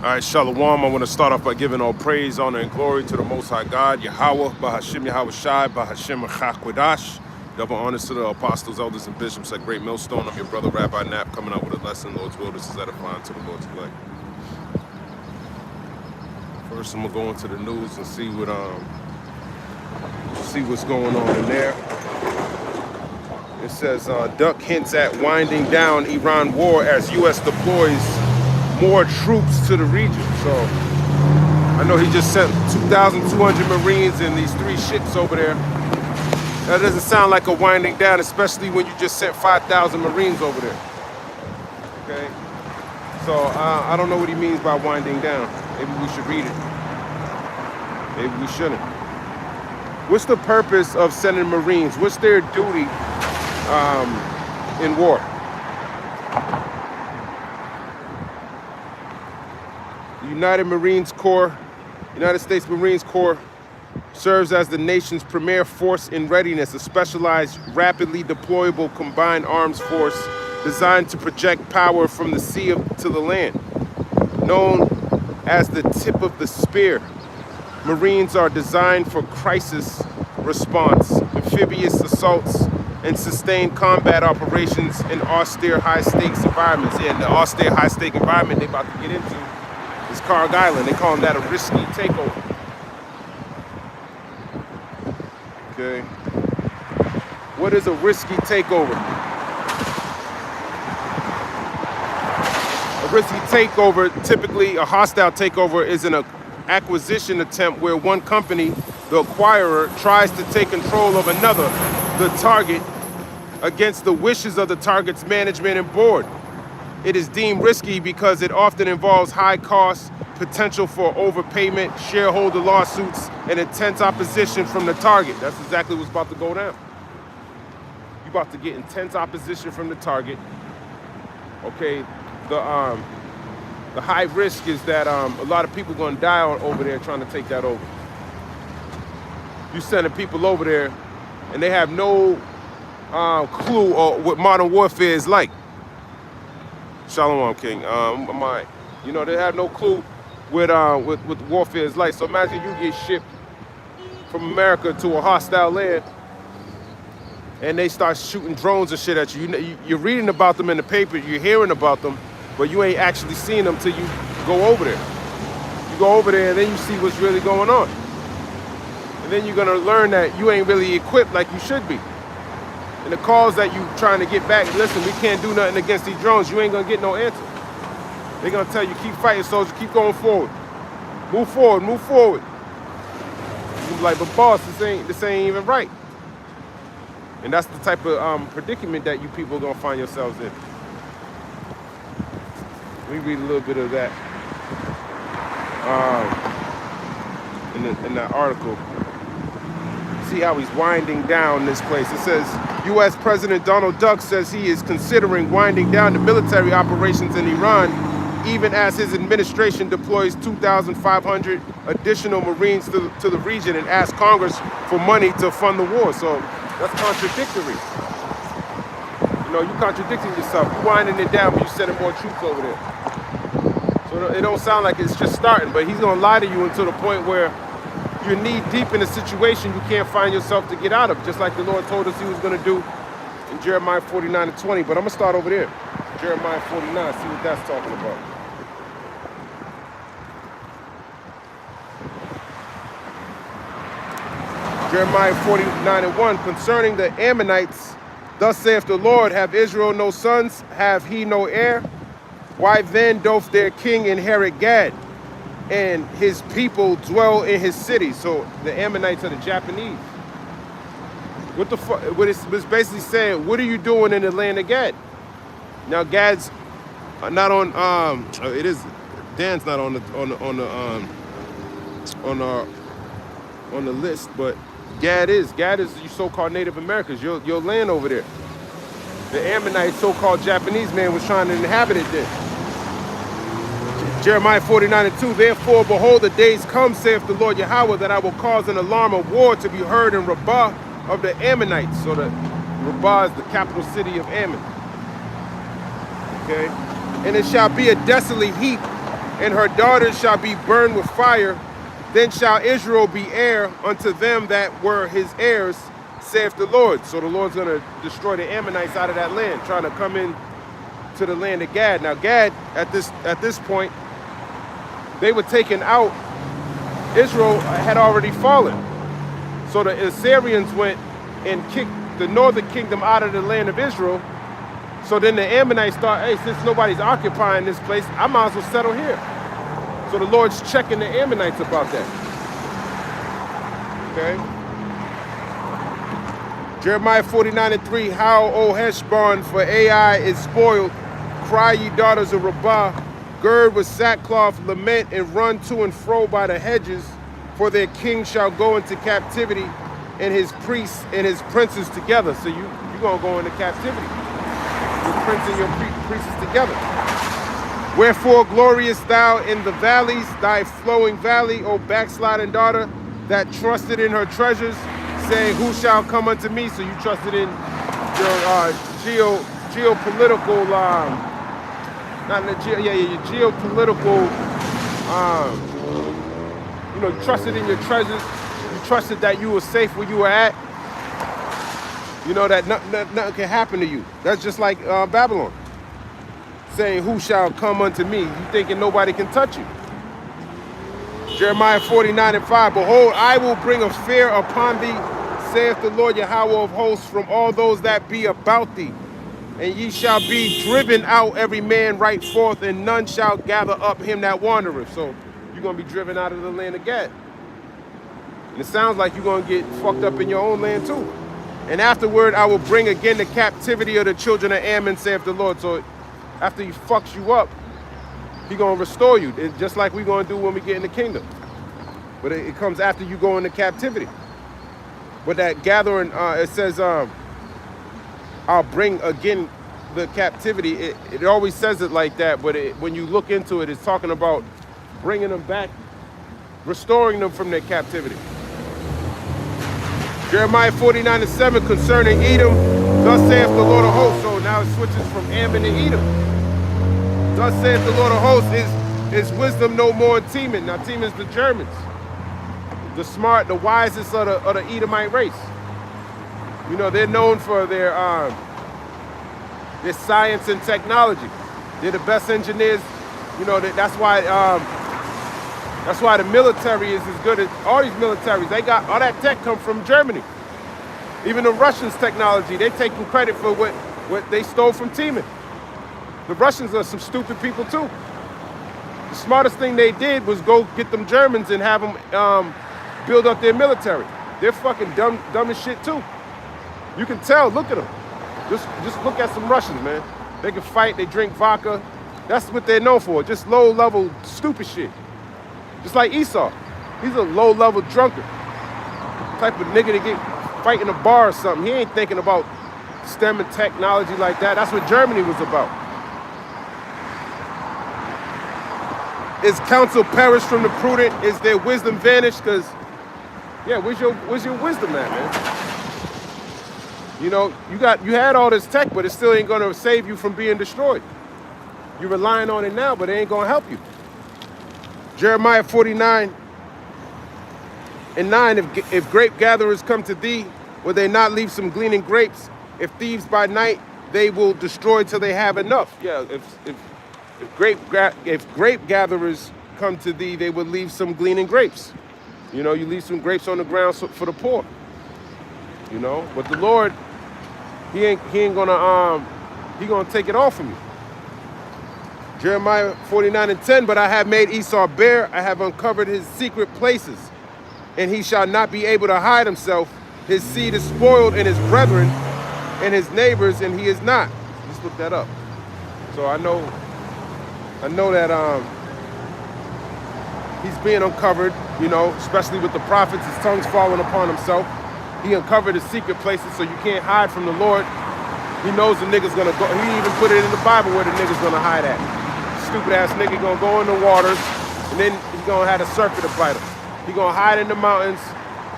All right, Shalom. I want to start off by giving all praise, honor, and glory to the Most High God, Yahweh, Bahashim Yahweh Shai, Bahashim Chakwadash. Double honors to the apostles, elders, and bishops at Great Millstone. I'm your brother, Rabbi Knapp, coming out with a lesson. Lord's will, this is edifying to the Lord's elect. First, I'm gonna go into the news and see what's going on in there. It says, Duck hints at winding down Iran war as U.S. deploys more troops to the region. So I know he just sent 2,200 Marines and these 3 ships over there. That doesn't sound like a winding down, especially when you just sent 5,000 Marines over there. Okay, so I don't know what he means by winding down. Maybe we should read it. Maybe we shouldn't. What's the purpose of sending Marines? What's their duty in war? The United States Marines Corps serves as the nation's premier force in readiness, a specialized, rapidly deployable combined arms force designed to project power from the sea to the land. Known as the tip of the spear, Marines are designed for crisis response, amphibious assaults, and sustained combat operations in austere, high-stakes environments. Yeah, the austere, high-stake environment they're about to get into is Carg Island. They call that a risky takeover. Okay. What is a risky takeover? A risky takeover, typically a hostile takeover, is an acquisition attempt where one company, the acquirer, tries to take control of another, the target, against the wishes of the target's management and board. It is deemed risky because it often involves high costs, potential for overpayment, shareholder lawsuits, and intense opposition from the target. That's exactly what's about to go down. You're about to get intense opposition from the target. Okay, the high risk is that a lot of people are going to die over there trying to take that over. You're sending people over there, and they have no clue what modern warfare is like. Shalom, King. You know, they have no clue what warfare is like. So imagine you get shipped from America to a hostile land, and they start shooting drones and shit at you. You're reading about them in the paper, you're hearing about them, but you ain't actually seeing them till you go over there. You go over there, and then you see what's really going on. And then you're gonna learn that you ain't really equipped like you should be. And the calls that you trying to get back, listen, we can't do nothing against these drones, you ain't gonna get no answer. They're gonna tell you, keep fighting, soldier, keep going forward. Move forward, move forward. You're like, but boss, this ain't even right. And that's the type of predicament that you people are gonna find yourselves in. Let me read a little bit of that in that article. See how he's winding down this place. It says, U.S. President Donald Duck says he is considering winding down the military operations in Iran, even as his administration deploys 2,500 additional Marines to the region and asks Congress for money to fund the war. So that's contradictory. You know, you're contradicting yourself. You're winding it down, but you're sending more troops over there. So it don't sound like it's just starting, but he's gonna lie to you until the point where you're knee deep in a situation you can't find yourself to get out of, just like the Lord told us he was going to do in Jeremiah 49:20. But I'm going to start over there. Jeremiah 49, see what that's talking about. Jeremiah 49:1, concerning the Ammonites, thus saith the Lord, have Israel no sons, have he no heir? Why then doth their king inherit Gad, and his people dwell in his city? So the Ammonites are the Japanese. What the fuck? What it's basically saying, what are you doing in the land of Gad? Now Gad's not on. It is. Dan's not on the list, but Gad is. Gad is you so-called Native Americans. Your land over there. The Ammonite, so-called Japanese man, was trying to inhabit it there. Jeremiah 49:2, therefore, behold, the days come, saith the Lord Yahweh, that I will cause an alarm of war to be heard in Rabbah of the Ammonites. So the Rabbah is the capital city of Ammon. Okay? And it shall be a desolate heap and her daughters shall be burned with fire. Then shall Israel be heir unto them that were his heirs, saith the Lord. So the Lord's going to destroy the Ammonites out of that land, trying to come in to the land of Gad. Now Gad, at this point, they were taken out. Israel had already fallen. So the Assyrians went and kicked the northern kingdom out of the land of Israel. So then the Ammonites thought, hey, since nobody's occupying this place, I might as well settle here. So the Lord's checking the Ammonites about that. Okay. Jeremiah 49:3, Howl, O Heshbon, for Ai is spoiled. Cry, ye daughters of Rabbah. Gird with sackcloth, lament, and run to and fro by the hedges. For their king shall go into captivity, and his priests and his princes together. So you're going to go into captivity. Your prince and your priests together. Wherefore glorious thou in the valleys, thy flowing valley, O backsliding daughter, that trusted in her treasures, saying, who shall come unto me? So you trusted in your geopolitical, your geopolitical, you trusted in your treasures. You trusted that you were safe where you were at. You know that nothing can happen to you. That's just like Babylon. Saying, who shall come unto me? You thinking nobody can touch you. Jeremiah 49:5, behold, I will bring a fear upon thee, saith the Lord Yahweh of hosts, from all those that be about thee. And ye shall be driven out every man right forth, and none shall gather up him that wandereth. So you're going to be driven out of the land of Gad. And it sounds like you're going to get fucked up in your own land too. And afterward, I will bring again the captivity of the children of Ammon, saith the Lord. So after he fucks you up, he's going to restore you. It's just like we're going to do when we get in the kingdom. But it comes after you go into captivity. But that gathering, it says, I'll bring again the captivity. It always says it like that, but when you look into it, it's talking about bringing them back, restoring them from their captivity. Jeremiah 49:7, concerning Edom, thus saith the Lord of hosts. So now it switches from Ammon to Edom. Thus saith the Lord of hosts, is wisdom no more in Teman. Now Teman's the Germans, the smart, the wisest of the Edomite race. You know, they're known for their science and technology. They're the best engineers. You know, that's why the military is as good as all these militaries. They got all that tech come from Germany. Even the Russians' technology, they taking credit for what they stole from Teman. The Russians are some stupid people too. The smartest thing they did was go get them Germans and have them build up their military. They're fucking dumb as shit too. You can tell, look at them. Just look at some Russians, man. They can fight, they drink vodka. That's what they're known for, just low-level stupid shit. Just like Esau. He's a low-level drunkard. Type of nigga to get fight in a bar or something. He ain't thinking about STEM and technology like that. That's what Germany was about. Is counsel perished from the prudent? Is their wisdom vanished? Because, yeah, where's your wisdom at, man? You know, you had all this tech, but it still ain't gonna save you from being destroyed. You're relying on it now, but it ain't gonna help you. Jeremiah 49:9, if grape gatherers come to thee, will they not leave some gleaning grapes? If thieves by night, they will destroy till they have enough. Yeah, if grape gatherers come to thee, they will leave some gleaning grapes. You know, you leave some grapes on the ground for the poor. You know, but the Lord, he ain't gonna he gonna take it all from you. Jeremiah 49:10, but I have made Esau bare, I have uncovered his secret places, and he shall not be able to hide himself. His seed is spoiled in his brethren and his neighbors, and he is not. Just look that up. So I know that he's being uncovered, you know, especially with the prophets, his tongue's falling upon himself. He uncovered his secret places, so you can't hide from the Lord. He knows the nigga's gonna go. He even put it in the Bible where the nigga's gonna hide at. Stupid ass nigga gonna go in the waters, and then he's gonna have a serpent to bite him. He gonna hide in the mountains,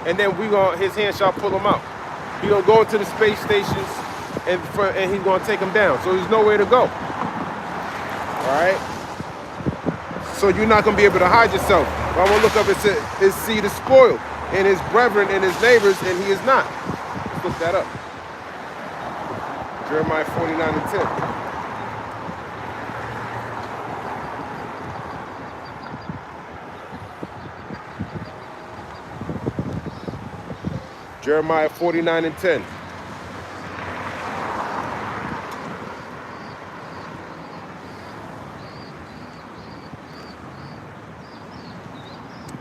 and then his hand shall pull him out. He gonna go into the space stations, and he's gonna take him down. So there's nowhere to go. All right. So you're not going to be able to hide yourself. But I'm going to look up, it said, his seed is spoiled, and his brethren and his neighbors, and he is not. Let's look that up. Jeremiah 49 and 10. Jeremiah 49 and 10.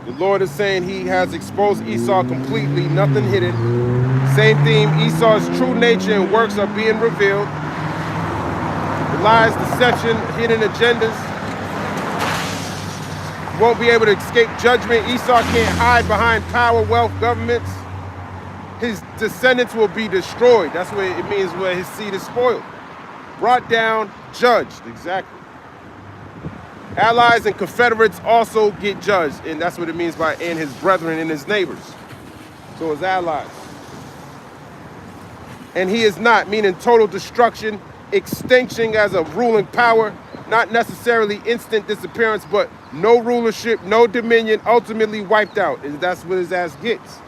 The Lord is saying he has exposed Esau completely, nothing hidden. Same theme, Esau's true nature and works are being revealed. The lies, deception, hidden agendas. Won't be able to escape judgment. Esau can't hide behind power, wealth, governments. His descendants will be destroyed. That's what it means where his seed is spoiled. Brought down, judged, exactly. Allies and confederates also get judged, and that's what it means by and his brethren and his neighbors. So his allies. And he is not, meaning total destruction, extinction as a ruling power, not necessarily instant disappearance, but no rulership, no dominion, ultimately wiped out. And that's what his ass gets.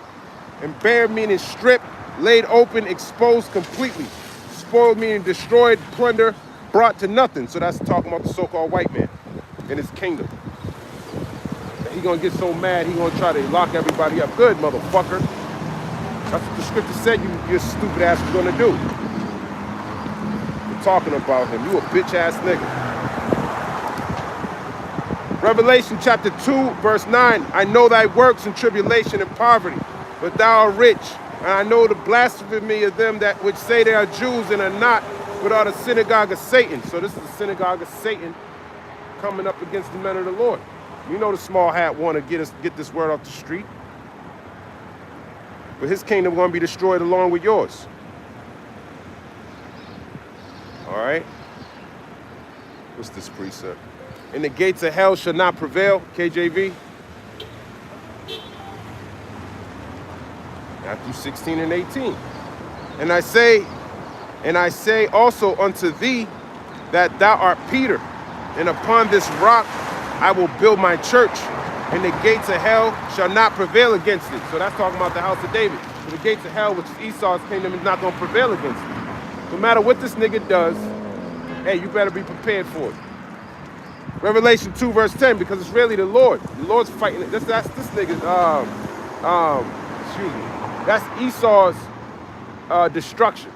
And bare meaning stripped, laid open, exposed completely. Spoiled meaning destroyed, plunder, brought to nothing. So that's talking about the so-called white man in his kingdom. And he gonna get so mad, he gonna try to lock everybody up. Good, motherfucker. That's what the scripture said your stupid ass was gonna do. We're talking about him. You a bitch ass nigga. Revelation chapter 2, verse 9. I know thy works in tribulation and poverty, but thou art rich. And I know the blasphemy of them that which say they are Jews and are not, but are the synagogue of Satan. So this is the synagogue of Satan coming up against the men of the Lord. You know the small hat want to get this word off the street. But his kingdom going to be destroyed along with yours. All right? What's this precept? And the gates of hell shall not prevail, KJV. Matthew 16 and 18. And I say also unto thee that thou art Peter, and upon this rock I will build my church, and the gates of hell shall not prevail against it. So that's talking about the house of David. So the gates of hell, which is Esau's kingdom, is not going to prevail against it. No matter what this nigga does, hey, you better be prepared for it. Revelation 2 verse 10, because it's really the Lord. The Lord's fighting it. That's this nigga's, excuse me. That's Esau's destruction,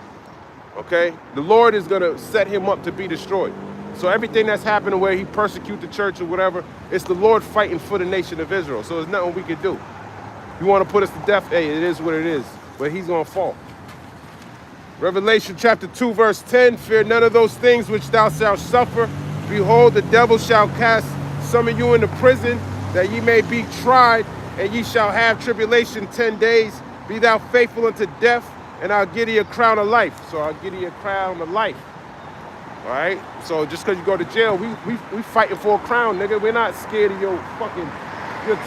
okay? The Lord is going to set him up to be destroyed. So everything that's happening where he persecute the church or whatever, it's the Lord fighting for the nation of Israel. So there's nothing we can do. You want to put us to death? Hey, it is what it is. But he's going to fall. Revelation chapter 2, verse 10, fear none of those things which thou shalt suffer. Behold, the devil shall cast some of you into prison, that ye may be tried, and ye shall have tribulation 10 days. Be thou faithful unto death, and I'll give thee a crown of life. So I'll give thee a crown of life. All right? So just because you go to jail, we fighting for a crown, nigga. We're not scared of your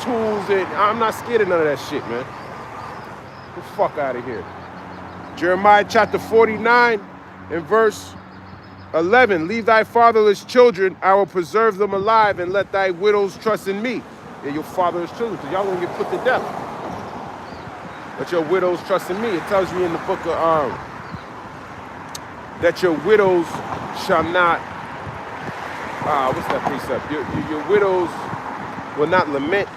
tools, and I'm not scared of none of that shit, man. Get the fuck out of here. Jeremiah chapter 49 and verse 11. Leave thy fatherless children, I will preserve them alive, and let thy widows trust in me. Yeah, your fatherless children, because y'all gonna get put to death. Let your widows trust in me. It tells you in the book of that your widows shall not, what's that precept? Your widows will not lament.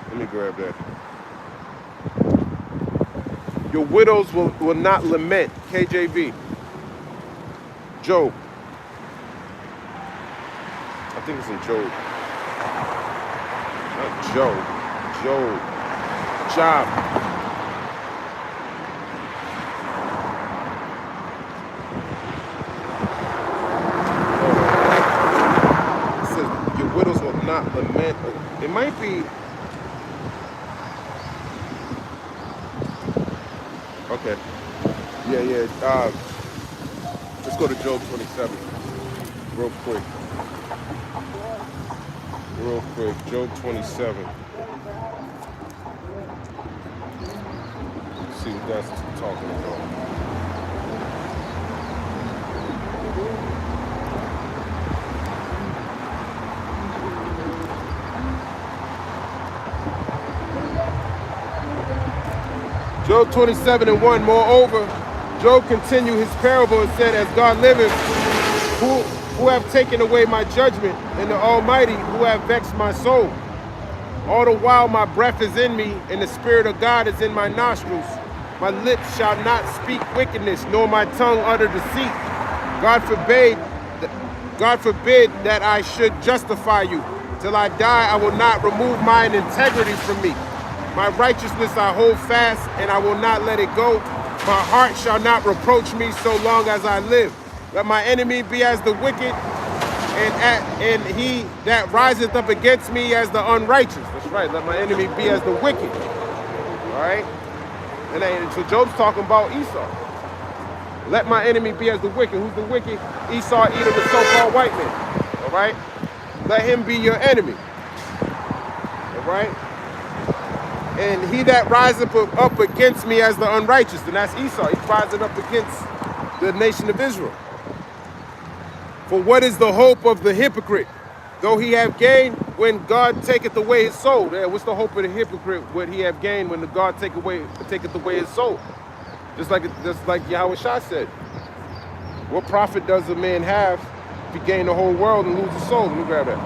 Let me grab that. Your widows will not lament. KJV. Job. I think it's in Job. Not Job. Job. Job. It says your widows will not lament. It might be. Okay. Yeah. Let's go to Job 27. Real quick. Job 27. Let's see what that's talking about. Job 27:1. Moreover, Job continued his parable and said, as God liveth, who have taken away my judgment, and the Almighty, who have vexed my soul. All the while my breath is in me, and the Spirit of God is in my nostrils. My lips shall not speak wickedness, nor my tongue utter deceit. God forbid that I should justify you. Till I die, I will not remove mine integrity from me. My righteousness I hold fast, and I will not let it go. My heart shall not reproach me so long as I live. Let my enemy be as the wicked, and he that riseth up against me as the unrighteous. That's right. Let my enemy be as the wicked. All right. And so Job's talking about Esau. Let my enemy be as the wicked. Who's the wicked? Esau, Edom, the so-called white man. All right. Let him be your enemy. All right. And he that riseth up against me as the unrighteous, and that's Esau. He's rising up against the nation of Israel. For what is the hope of the hypocrite? Though he have gained, when God taketh away his soul. Yeah, what's the hope of the hypocrite? What he have gained when the God taketh away his soul? Just like Yahweh Shah said. What profit does a man have if he gain the whole world and lose his soul? Let me grab that.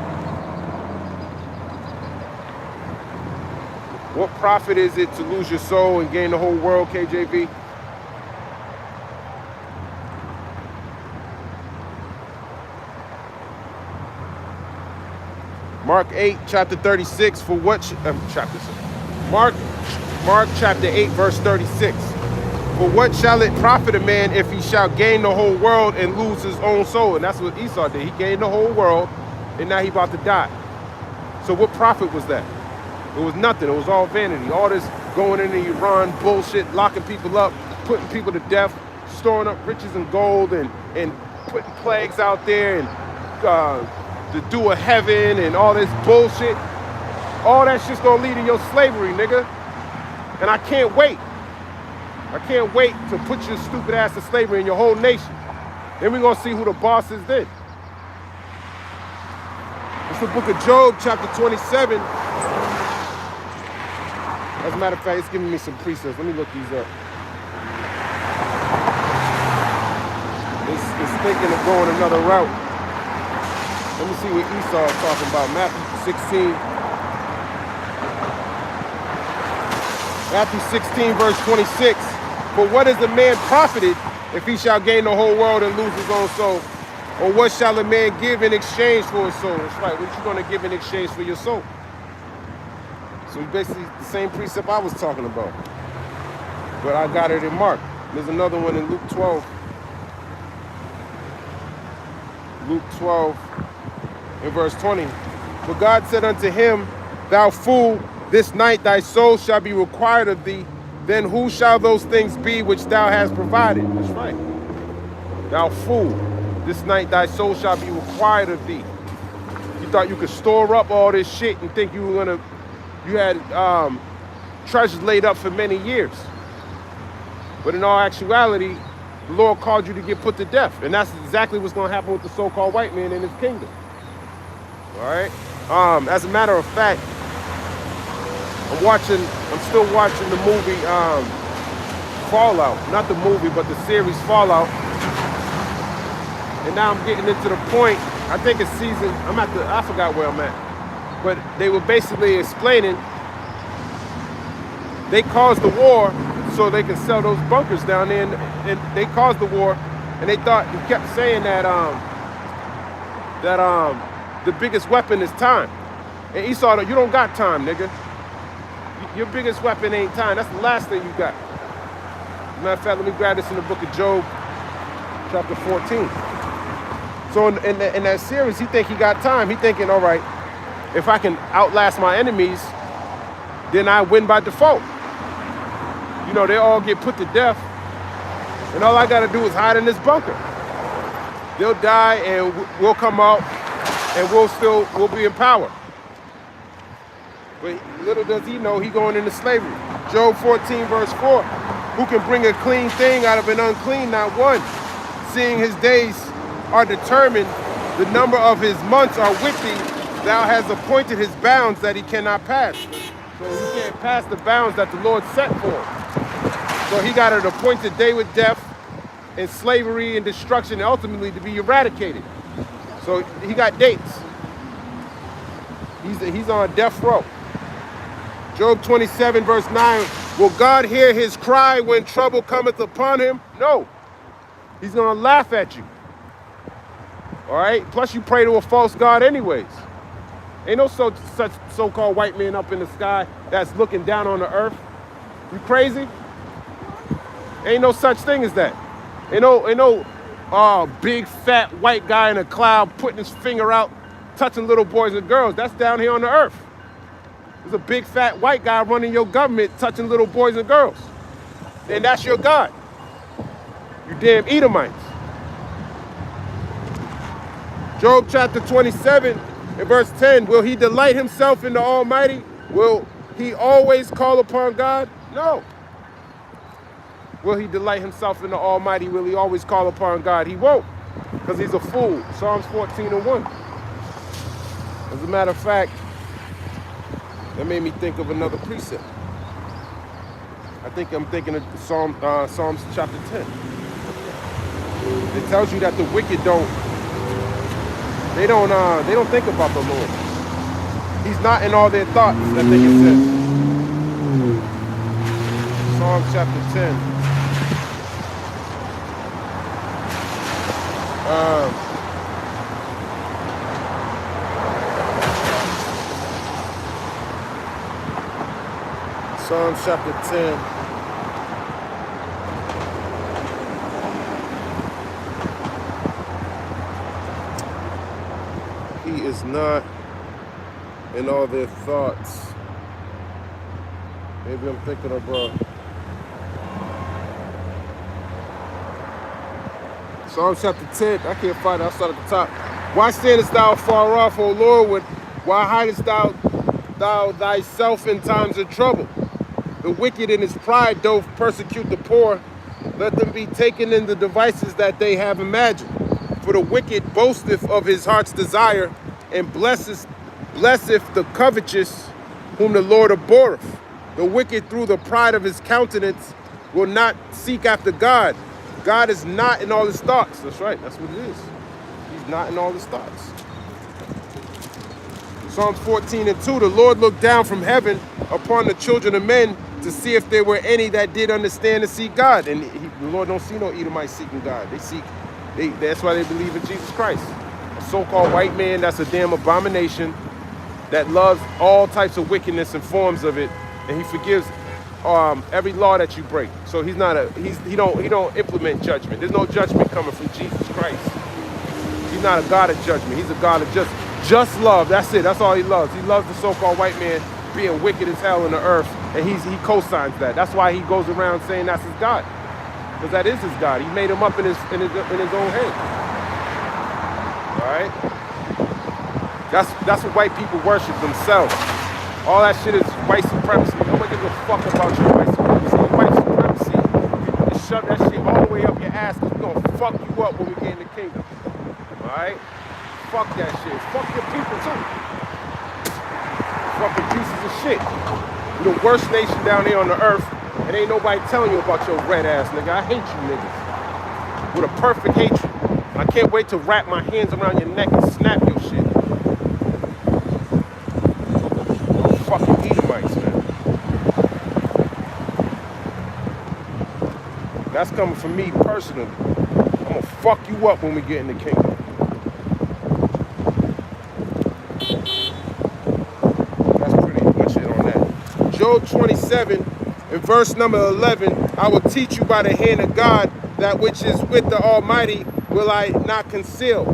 What profit is it to lose your soul and gain the whole world, KJV? Mark 8, chapter 36, for what, Mark chapter 8, verse 36. For what shall it profit a man if he shall gain the whole world and lose his own soul? And that's what Esau did. He gained the whole world, and now he about to die. So what profit was that? It was nothing. It was all vanity. All this going into Iran bullshit, locking people up, putting people to death, storing up riches and gold, and putting plagues out there, and the dew of heaven and all this bullshit. All that shit's gonna lead to your slavery, nigga. And I can't wait. I can't wait to put your stupid ass to slavery in your whole nation. Then we're gonna see who the boss is then. It's the book of Job, chapter 27. As a matter of fact, it's giving me some precepts. Let me look these up. It's thinking of going another route. Let me see what Esau is talking about. Matthew 16. Matthew 16, verse 26. For what is a man profited if he shall gain the whole world and lose his own soul? Or what shall a man give in exchange for his soul? That's right. What you going to give in exchange for your soul? So basically the same precept I was talking about. But I got it in Mark. There's another one in Luke 12. Luke 12. In verse 20, for God said unto him, thou fool, this night thy soul shall be required of thee. Then who shall those things be which thou hast provided? That's right. Thou fool, this night thy soul shall be required of thee. You thought you could store up all this shit and think you had treasures laid up for many years. But in all actuality, the Lord called you to get put to death. And that's exactly what's going to happen with the so-called white man in his kingdom. All right. As a matter of fact, I'm still watching the movie Fallout. Not the movie, but the series Fallout. And now I'm getting into the point, I think it's season, I forgot where I'm at. But they were basically explaining they caused the war so they can sell those bunkers down there. And they caused the war, and they kept saying that the biggest weapon is time. And Esau, you don't got time, nigga. Your biggest weapon ain't time. That's the last thing you got. Matter of fact, let me grab this in the book of Job, chapter 14. So in that series, he think he got time. He thinking, all right, if I can outlast my enemies, then I win by default. You know, they all get put to death, and all I got to do is hide in this bunker. They'll die, and we'll come out, and we'll be in power. But little does he know he going into slavery. Job 14, verse 4. Who can bring a clean thing out of an unclean? Not one. Seeing his days are determined, the number of his months are with thee. Thou hast appointed his bounds that he cannot pass. So he can't pass the bounds that the Lord set for him. So he got an appointed day with death and slavery and destruction, and ultimately to be eradicated. So he got dates. He's on death row. Job 27 verse 9, will God hear his cry when trouble cometh upon him? No. He's going to laugh at you. All right? Plus you pray to a false god anyways. Ain't no such so-called white man up in the sky that's looking down on the earth. You crazy? Ain't no such thing as that. Ain't no big fat white guy in a cloud putting his finger out, touching little boys and girls. That's down here on the earth. There's a big fat white guy running your government, touching little boys and girls. And that's your God. You damn Edomites. Job chapter 27 and verse 10, will he delight himself in the Almighty? Will he always call upon God? No. Will he delight himself in the Almighty? Will he always call upon God? He won't, because he's a fool. Psalms 14 and 1. As a matter of fact, that made me think of another precept. I think I'm thinking of Psalms chapter 10. It tells you that the wicked don't think about the Lord. He's not in all their thoughts, I think it says. Psalms chapter 10. Psalms chapter 10. He is not in all their thoughts. Maybe I'm thinking of Psalms chapter 10. I can't find it. I'll start at the top. Why standest thou far off, O Lord? Why hidest thou thyself in times of trouble? The wicked in his pride doth persecute the poor. Let them be taken in the devices that they have imagined. For the wicked boasteth of his heart's desire, and blesseth the covetous, whom the Lord abhorreth. The wicked through the pride of his countenance will not seek after God. God is not in all his thoughts. That's right, that's what it is. He's not in all his thoughts. Psalms 14 and 2, the Lord looked down from heaven upon the children of men to see if there were any that did understand and seek God. And the Lord don't see no Edomites seeking God. That's why they believe in Jesus Christ. A so-called white man that's a damn abomination that loves all types of wickedness and forms of it, and he forgives every law that you break. So he don't implement judgment. There's no judgment coming from Jesus Christ. He's not a God of judgment. He's a God of just love. That's it. That's all he loves. He loves the so-called white man being wicked as hell in the earth, and he co-signs that. That's why he goes around saying that's his God, because that is his God. He made him up in his own head. All right. That's what white people worship themselves. All that shit is white supremacy. Nobody gives a fuck about your white supremacy. White supremacy, you just shove that shit all the way up your ass, because we're gonna fuck you up when we get in the kingdom. All right. Fuck that shit. Fuck your people too. Fucking pieces of shit. You're the worst nation down here on the earth, and ain't nobody telling you about your red ass, nigga. I hate you niggas. With a perfect hatred. And I can't wait to wrap my hands around your neck and snap your shit. Fucking Edomites, man. That's coming from me personally. I'm gonna fuck you up when we get in the kingdom. Job 27 in verse number 11, I will teach you by the hand of God that which is with the Almighty will I not conceal.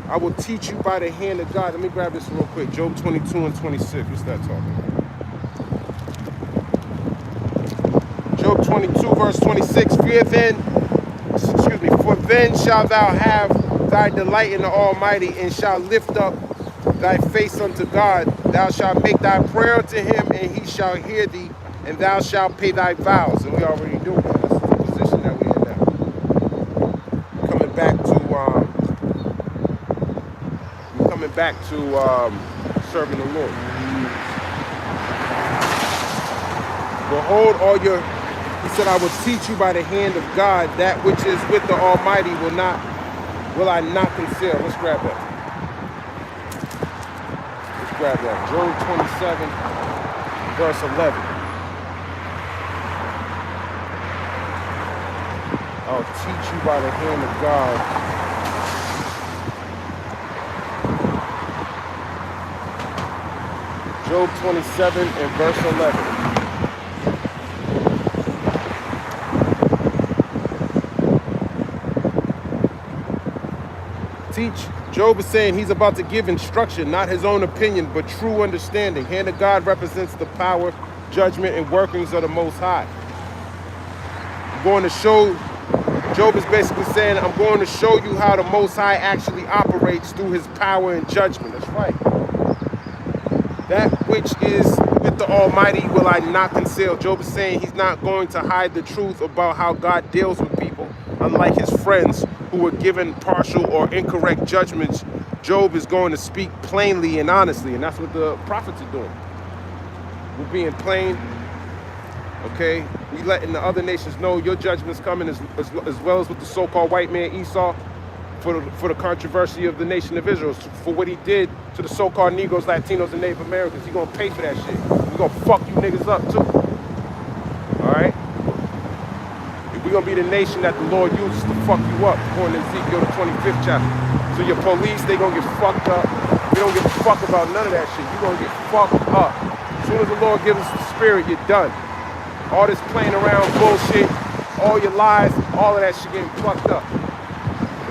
I will teach you by the hand of God. Let me grab this real quick. Job 22 and 26. What's that talking about? Job 22 verse 26. For then shalt thou have thy delight in the Almighty, and shalt lift up thy face unto God. Thou shalt make thy prayer to him, and he shall hear thee, and thou shalt pay thy vows. And we already do that. That's the position that we're in now. Coming back to serving the Lord. Behold, He said, I will teach you by the hand of God that which is with the Almighty will I not conceal. Let's grab that. Let's grab that. Job 27, verse 11. I'll teach you by the hand of God. Job 27 and verse 11. Teach. Job is saying he's about to give instruction, not his own opinion, but true understanding. Hand of God represents the power, judgment, and workings of the Most High. I'm going to show, Job is basically saying, I'm going to show you how the Most High actually operates through his power and judgment. That's right. That which is with the Almighty will I not conceal. Job is saying he's not going to hide the truth about how God deals with people. Unlike his friends who were given partial or incorrect judgments, Job is going to speak plainly and honestly, and that's what the prophets are doing. We're being plain, okay? We letting the other nations know your judgment's coming as well as with the so-called white man Esau for the controversy of the nation of Israel, for what he did to the so-called Negroes, Latinos, and Native Americans. He's gonna pay for that shit. We're gonna fuck you niggas up too, all right? We're going to be the nation that the Lord uses to fuck you up, according to Ezekiel, the 25th chapter. So your police, they going to get fucked up. We don't give a fuck about none of that shit. You're going to get fucked up. As soon as the Lord gives us the spirit, you're done. All this playing around bullshit, all your lies, all of that shit getting fucked up.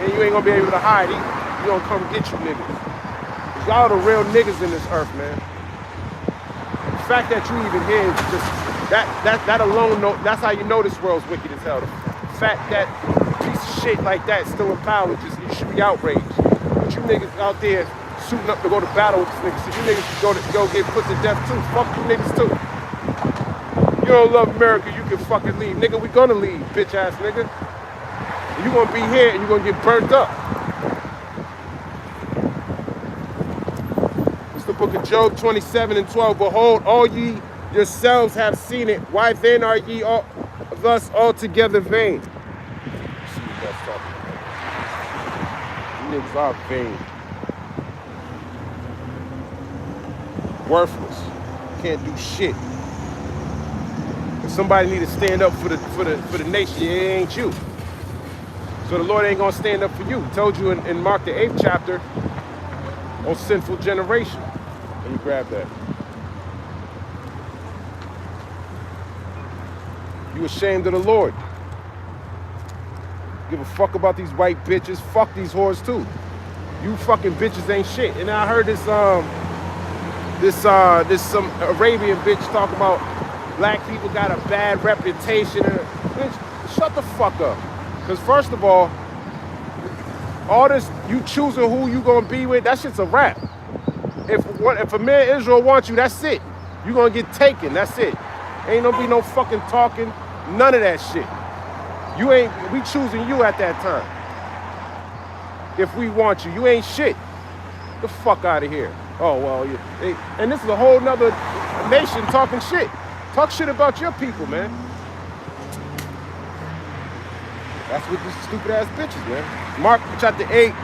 And you ain't going to be able to hide it. He going to come get you niggas. Because y'all the real niggas in this earth, man. The fact that you even here is just... That alone, that's how you know this world's wicked as hell. The fact that piece of shit like that is still in power, you should be outraged. But you niggas out there suiting up to go to battle with this nigga, so you niggas go get put to death too. Fuck you niggas too. You don't love America, you can fucking leave. Nigga, we gonna leave, bitch ass nigga. And you gonna be here and you gonna get burnt up. It's the book of Job 27 and 12. Behold, all ye yourselves have seen it. Why then are ye all, thus altogether vain? Let's see what that's talking about. You niggas are vain. Worthless. Can't do shit. If somebody need to stand up for the nation, it ain't you. So the Lord ain't gonna stand up for you. He told you in Mark the 8th chapter on sinful generation. Let me grab that. You ashamed of the Lord. Give a fuck about these white bitches. Fuck these whores too. You fucking bitches ain't shit. And I heard this some Arabian bitch talk about black people got a bad reputation. Bitch, shut the fuck up. Because first of all this you choosing who you gonna be with, that shit's a wrap. If a man Israel wants you, that's it. You gonna get taken. That's it. Ain't gonna be no fucking talking. None of that shit. We choosing you at that time. If we want you, you ain't shit. Get the fuck out of here. Oh, well, and this is a whole nother nation talking shit. Talk shit about your people, man. That's what these stupid ass bitches, man. Mark chapter 8,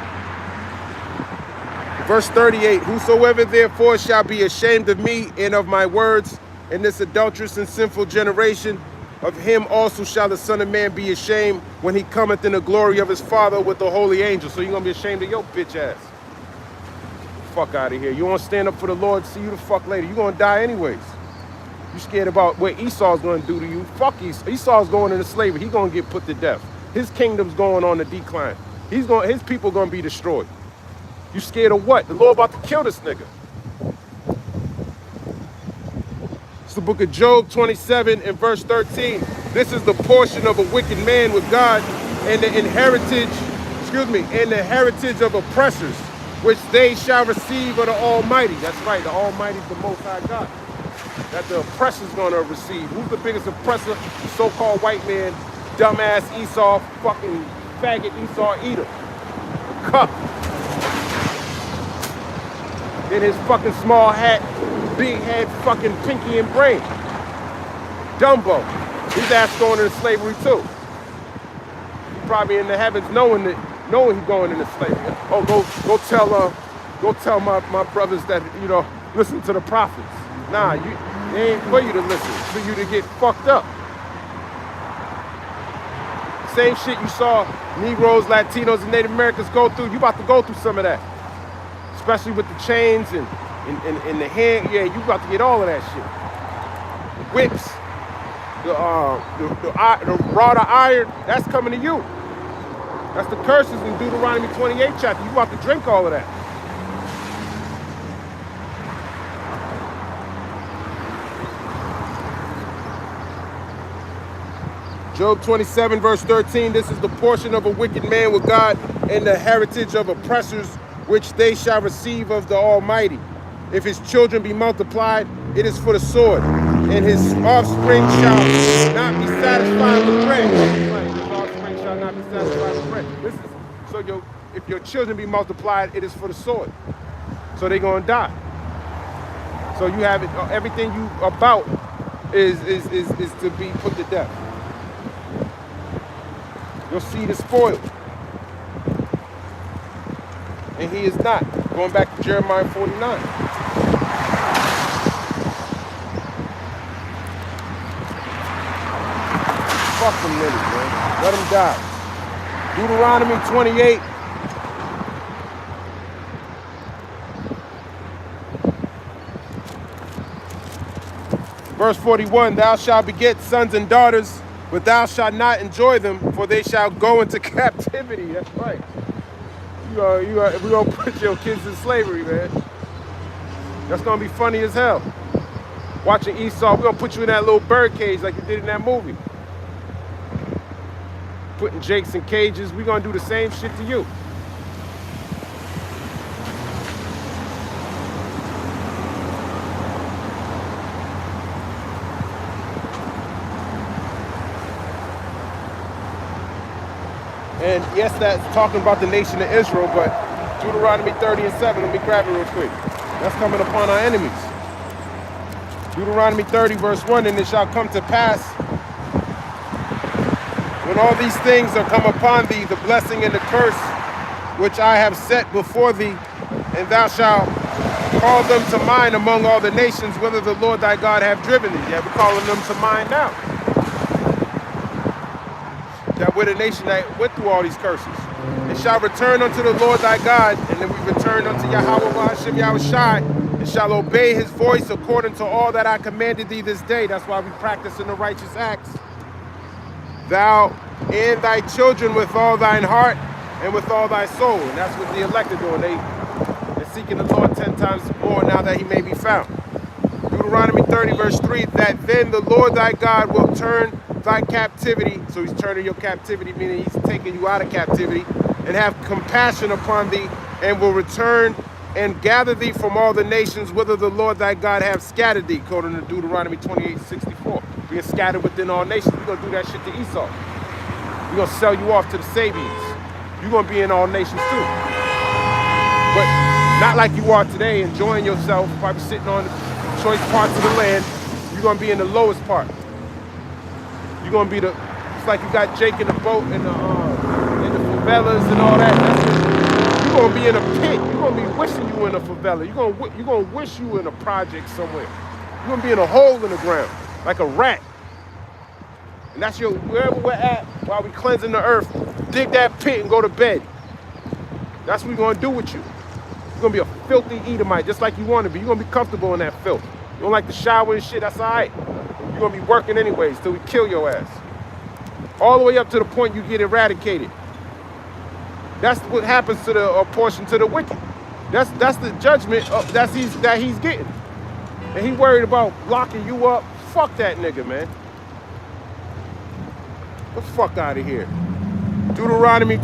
verse 38. Whosoever therefore shall be ashamed of me and of my words in this adulterous and sinful generation, of him also shall the Son of Man be ashamed when he cometh in the glory of his Father with the holy angels. So you're going to be ashamed of your bitch ass. Fuck out of here. You want to stand up for the Lord, see you the fuck later. You're going to die anyways. You scared about what Esau's going to do to you. Fuck Esau. Esau's going into slavery. He's going to get put to death. His kingdom's going on the decline. His people going to be destroyed. You scared of what? The Lord about to kill this nigga. The book of Job 27 and verse 13. This is the portion of a wicked man with God and the heritage of oppressors, which they shall receive of the Almighty. That's right, the Almighty is the Most High God. That the oppressor's gonna receive. Who's the biggest oppressor? The so-called white man, dumbass Esau, fucking faggot Esau Edom. Cup. In his fucking small hat, big head, fucking pinky and brain. Dumbo. His ass going into slavery too. He's probably in the heavens knowing he's going into slavery. Oh, go tell my brothers that, you know, listen to the prophets. Nah, they ain't for you to listen, for you to get fucked up. Same shit you saw Negroes, Latinos, and Native Americans go through. You about to go through some of that, especially with the chains and the hand. Yeah, you about to get all of that shit. The whips, the rod of iron. That's coming to you. That's the curses in Deuteronomy 28 chapter. You about to drink all of that. Job 27 verse 13, this is the portion of a wicked man with God and the heritage of oppressors, which they shall receive of the Almighty. If his children be multiplied, it is for the sword, and his offspring shall not be satisfied with bread. His offspring shall not be satisfied with bread. This is, so if your children be multiplied, it is for the sword. So they're gonna die. So you have it, everything you about is to be put to death. Your seed is spoiled. And he is not. Going back to Jeremiah 49. Fuck them niggas, man. Let them die. Deuteronomy 28. Verse 41, thou shalt beget sons and daughters, but thou shalt not enjoy them, for they shall go into captivity. That's right. We're going to put your kids in slavery, man. That's going to be funny as hell. Watching Esau, we're going to put you in that little bird cage like you did in that movie. Putting Jakes in cages. We're going to do the same shit to you. And yes, that's talking about the nation of Israel, but Deuteronomy 30 and 7, let me grab it real quick. That's coming upon our enemies. Deuteronomy 30 verse 1, and it shall come to pass, when all these things are come upon thee, the blessing and the curse, which I have set before thee, and thou shalt call them to mind among all the nations, whither the Lord thy God have driven thee. Yeah, we're calling them to mind now. That we're the nation that went through all these curses. And shall return unto the Lord thy God, and then we return unto Yahweh Hashem Yahushai, and shall obey his voice according to all that I commanded thee this day. That's why we practice in the righteous acts. Thou and thy children with all thine heart and with all thy soul. And that's what the elect are doing. They're seeking the Lord 10 times more now that he may be found. Deuteronomy 30 verse 3, that then the Lord thy God will turn thy captivity, so he's turning your captivity, meaning he's taking you out of captivity, and have compassion upon thee, and will return and gather thee from all the nations whither the Lord thy God have scattered thee, according to Deuteronomy 28:64. Being scattered within all nations. We're going to do that shit to Esau. We're going to sell you off to the Sabians. You're going to be in all nations too. But not like you are today, enjoying yourself, probably sitting on the choice parts of the land. You're going to be in the lowest part. You're going to be it's like you got Jake in the boat and the favelas and all that. You're going to be in a pit. You're going to be wishing you in a favela. You're going to wish you in a project somewhere. You're going to be in a hole in the ground, like a rat. And that's wherever we're at while we cleansing the earth, dig that pit and go to bed. That's what we're going to do with you. You're going to be a filthy Edomite, just like you want to be. You're going to be comfortable in that filth. You don't like to shower and shit, that's all right. You're going to be working anyways till we kill your ass. All the way up to the point you get eradicated. That's what happens to the portion to the wicked. That's the judgment that he's getting. And he worried about locking you up. Fuck that nigga, man. Get the fuck out of here. Deuteronomy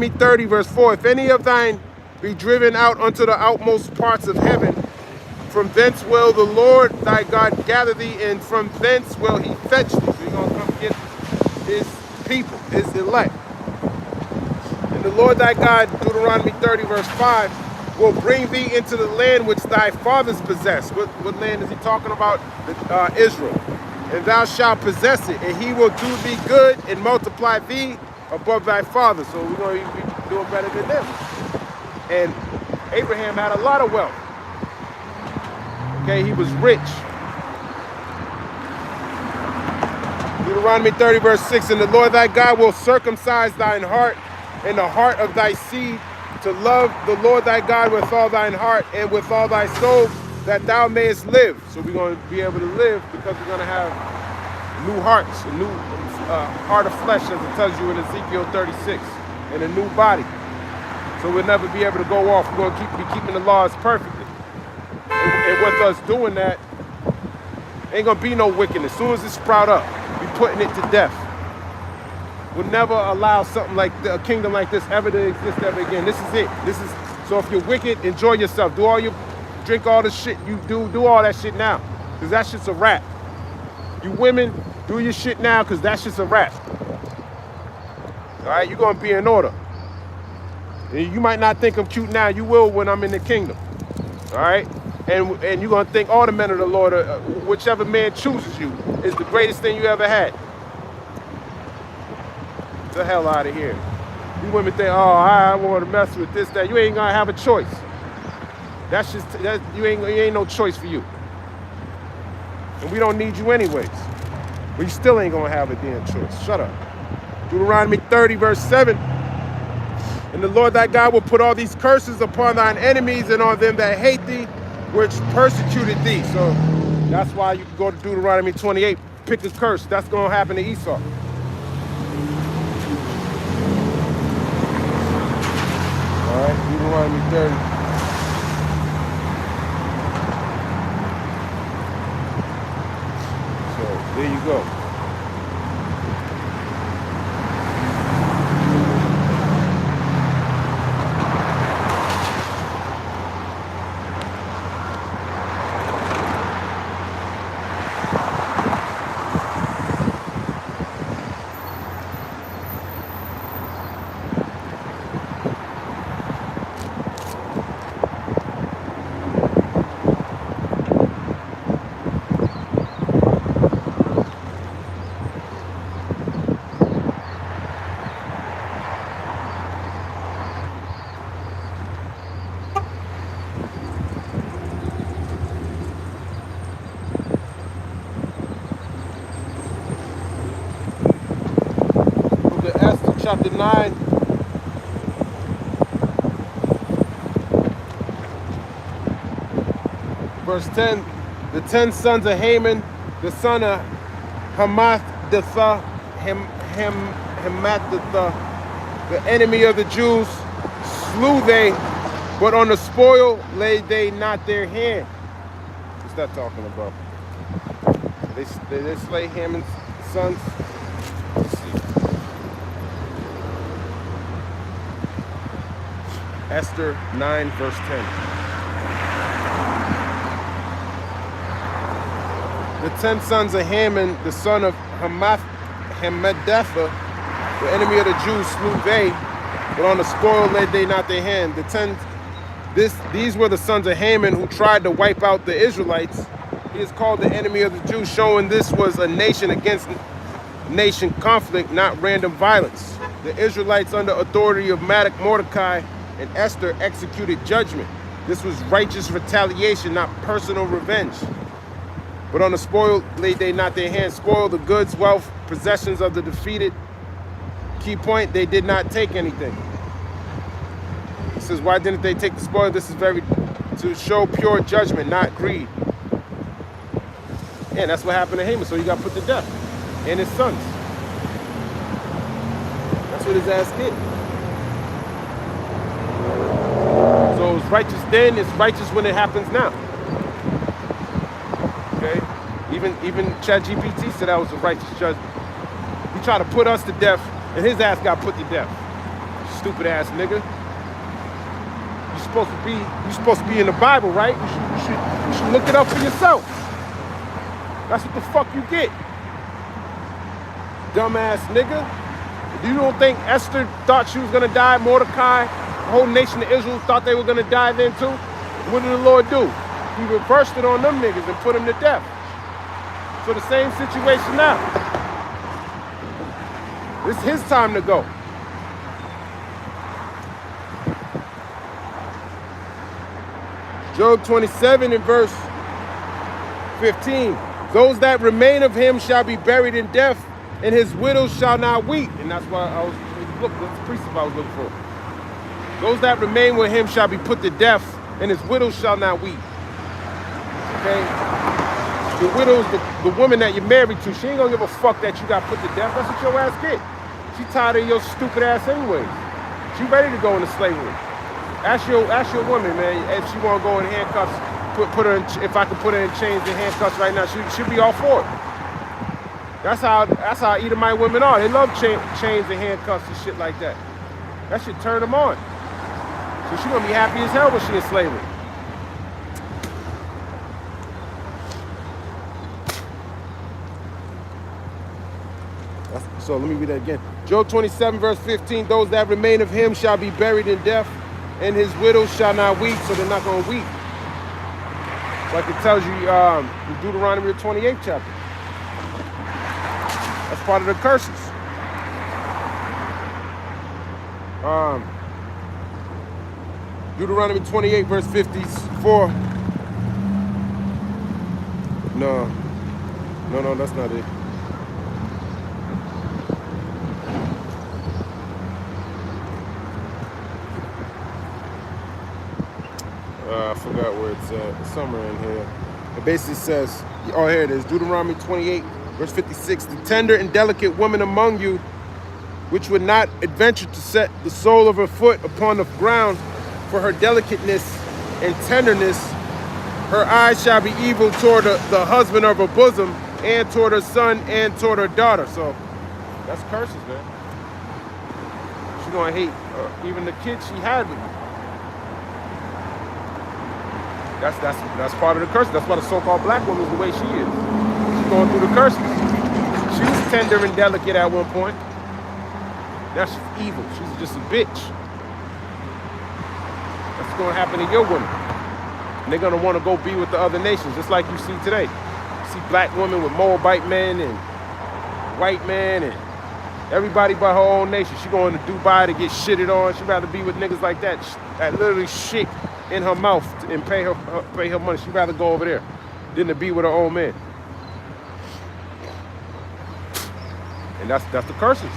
30 verse 4. If any of thine be driven out unto the outmost parts of heaven, from thence will the Lord thy God gather thee, and from thence will he fetch thee. So he's going to come get his people, his elect. And the Lord thy God, Deuteronomy 30 verse 5, will bring thee into the land which thy fathers possessed. What land is he talking about? Israel. and thou shalt possess it, and he will do thee good and multiply thee above thy father. So we're going to be doing better than them. And Abraham had a lot of wealth. Okay, he was rich. Deuteronomy 30 verse 6, and the Lord thy God will circumcise thine heart and the heart of thy seed, to love the Lord thy God with all thine heart and with all thy soul, that thou mayest live. So we're going to be able to live because we're going to have new hearts, a new heart of flesh, as it tells you in Ezekiel 36, and a new body. So we'll never be able to go off. We're going to be keeping the laws perfectly. And with us doing that, ain't going to be no wickedness. As soon as it sprout up, we putting it to death. We'll never allow something like a kingdom like this ever to exist ever again. This is it. So if you're wicked, enjoy yourself. Drink all the shit you do all that shit now, because that shit's a wrap. You women, do your shit now, because that shit's a wrap. All right, you're going to be in order. And you might not think I'm cute now. You will when I'm in the kingdom. All right? And you're going to think all the men of the Lord, whichever man chooses you, is the greatest thing you ever had. Get the hell out of here. You women think, oh, I want to mess with this, that. You ain't going to have a choice. That's just, you ain't no choice for you. And we don't need you anyways. But you still ain't going to have a damn choice. Shut up. Deuteronomy 30 verse 7. And the Lord thy God will put all these curses upon thine enemies and on them that hate thee, which persecuted thee. So that's why you can go to Deuteronomy 28, pick a curse. That's going to happen to Esau. All right, Deuteronomy 30. So there you go. Chapter 9. Verse 10. The 10 sons of Haman, the son of Hamathatha, the enemy of the Jews, slew they, but on the spoil laid they not their hand. What's that talking about? They slay Haman's sons. Let's see. Esther 9 verse 10. The 10 sons of Haman, the son of Hamathatha, the enemy of the Jews, slew they, but on the spoil laid they not their hand. These were the sons of Haman who tried to wipe out the Israelites. He is called the enemy of the Jews, showing this was a nation against nation conflict, not random violence. The Israelites, under authority of Mordecai and Esther, executed judgment. This was righteous retaliation, not personal revenge. But on the spoil laid they not their hands. Spoil the goods, wealth, possessions of the defeated. Key point, they did not take anything. It says, why didn't they take the spoil? This is to show pure judgment, not greed. And that's what happened to Haman. So he got put to death. And his sons. That's what his ass did. So it was righteous then, it's righteous when it happens now. Okay? Even ChatGPT said that was a righteous judgment. He tried to put us to death, and his ass got put to death. Stupid ass nigga. You're supposed to be in the Bible, right? You should look it up for yourself. That's what the fuck you get. Dumbass nigga. You don't think Esther thought she was gonna die? Mordecai, the whole nation of Israel thought they were gonna die then too? What did the Lord do? He reversed it on them niggas and put them to death. So the same situation now. It's his time to go. Job 27 and verse 15. Those that remain of him shall be buried in death, and his widows shall not weep. And that's why I was looking, that's the precept I was looking for. Those that remain with him shall be put to death, and his widows shall not weep. Okay? The widows, the woman that you're married to, she ain't gonna give a fuck that you got put to death. That's what your ass get. She tired of your stupid ass anyways. She ready to go into slavery. Ask your woman, man, if she wanna go in handcuffs. Put her in, if I could put her in chains and handcuffs right now, she'd be all for it. That's how Edomite women are. They love chains and handcuffs and shit like that. That shit turn them on. So she's gonna be happy as hell when she in slavery. So let me read that again. Job 27 verse 15, those that remain of him shall be buried in death, and his widows shall not weep, so they're not gonna weep. Like it tells you in Deuteronomy 28th chapter. That's part of the curses. Deuteronomy 28 verse 54. No, that's not it. I forgot where it's at. It's somewhere in here. It basically says, oh, here it is. Deuteronomy 28, verse 56. The tender and delicate woman among you, which would not adventure to set the sole of her foot upon the ground for her delicateness and tenderness, her eyes shall be evil toward the husband of her bosom, and toward her son, and toward her daughter. So, that's curses, man. She's gonna hate even the kids she had with you. That's part of the curse. That's why the so-called black woman is the way she is. She's going through the curses. She was tender and delicate at one point. Now she's evil. She's just a bitch. That's going to happen to your women. And they're going to want to go be with the other nations, just like you see today. You see black women with Moabite men and white men and everybody but her own nation. She going to Dubai to get shitted on. She'd rather be with niggas like that literally shit in her mouth and pay her money. She'd rather go over there than to be with her own man. And that's the curses.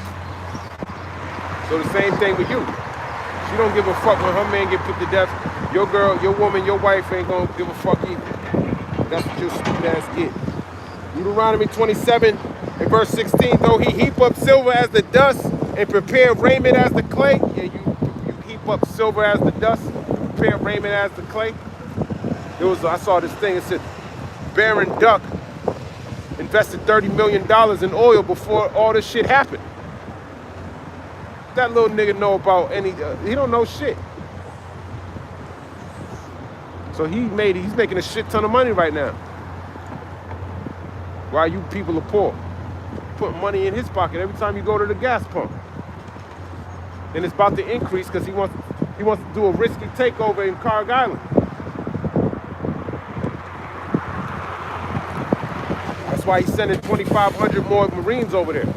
So the same thing with you. She don't give a fuck when her man get put to death. Your girl, your woman, your wife ain't gonna give a fuck either. That's what your stupid ass get. Deuteronomy 27 and verse 16, though he heap up silver as the dust and prepare raiment as the clay. Yeah, you heap up silver as the dust, prepare raiment as the clay. I saw this thing, it said, Baron Duck invested $30 million in oil before all this shit happened. That little nigga know about he don't know shit. So he's making a shit ton of money right now. While you people are poor. Put money in his pocket every time you go to the gas pump. And it's about to increase because he wants to do a risky takeover in Carg Island. That's why he's sending 2,500 more Marines over there.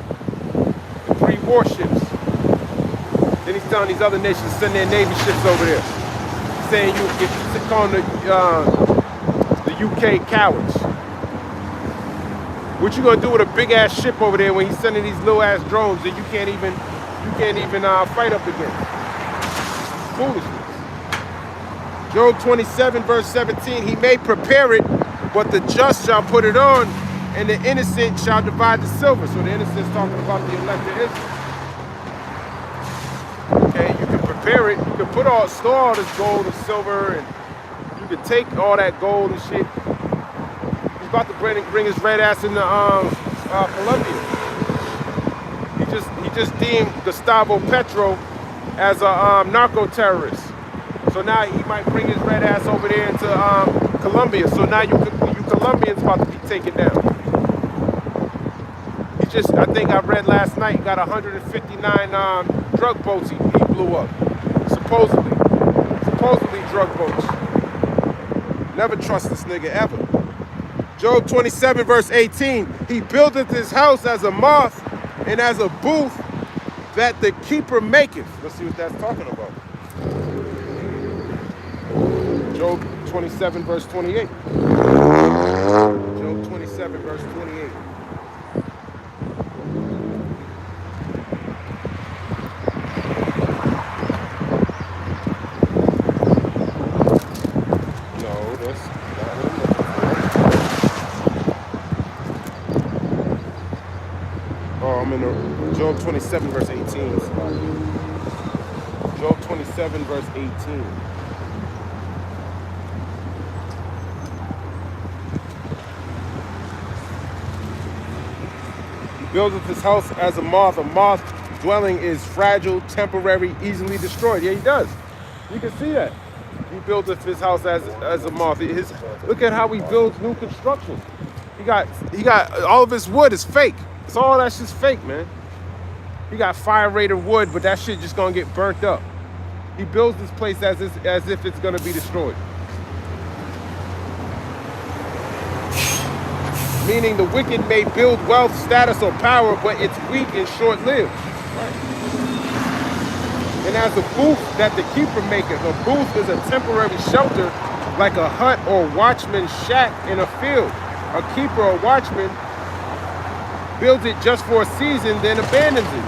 3 warships. Then he's telling these other nations to send their Navy ships over there. Saying you're calling the UK cowards. What you gonna do with a big ass ship over there when he's sending these little ass drones that you can't even fight up against? Foolishness. Job 27 verse 17, he may prepare it, but the just shall put it on, and the innocent shall divide the silver. So the innocent's talking about the elect of Israel. Okay, you can prepare it, you can store all this gold and silver, and you can take all that gold and shit. He's about to bring his red ass into Colombia. He just deemed Gustavo Petro as a narco-terrorist. So now he might bring his red ass over there into Colombia. So now you Colombians about to be taken down. I think I read last night, he got 159 drug boats he blew up. Supposedly drug boats. Never trust this nigga ever. Job 27 verse 18. He buildeth his house as a moth and as a booth that the keeper maketh. Let's see what that's talking about. Job 27 verse 28. Job 27 verse 28. No, that's not what I'm looking for. Oh, I'm in Job 27 verse 18. Job 27 verse 18. Buildeth his house as a moth. A moth dwelling is fragile, temporary, easily destroyed. Yeah, he does. You can see that. He buildeth his house as a moth. Look at how he builds new construction. He got all of his wood is fake. It's all that shit's fake, man. He got fire-rated wood, but that shit just gonna get burnt up. He builds this place as if it's gonna be destroyed. Meaning the wicked may build wealth, status, or power, but it's weak and short-lived. Right. And as a booth that the keeper maketh, a booth is a temporary shelter, like a hut or watchman's shack in a field. A keeper or watchman builds it just for a season, then abandons it.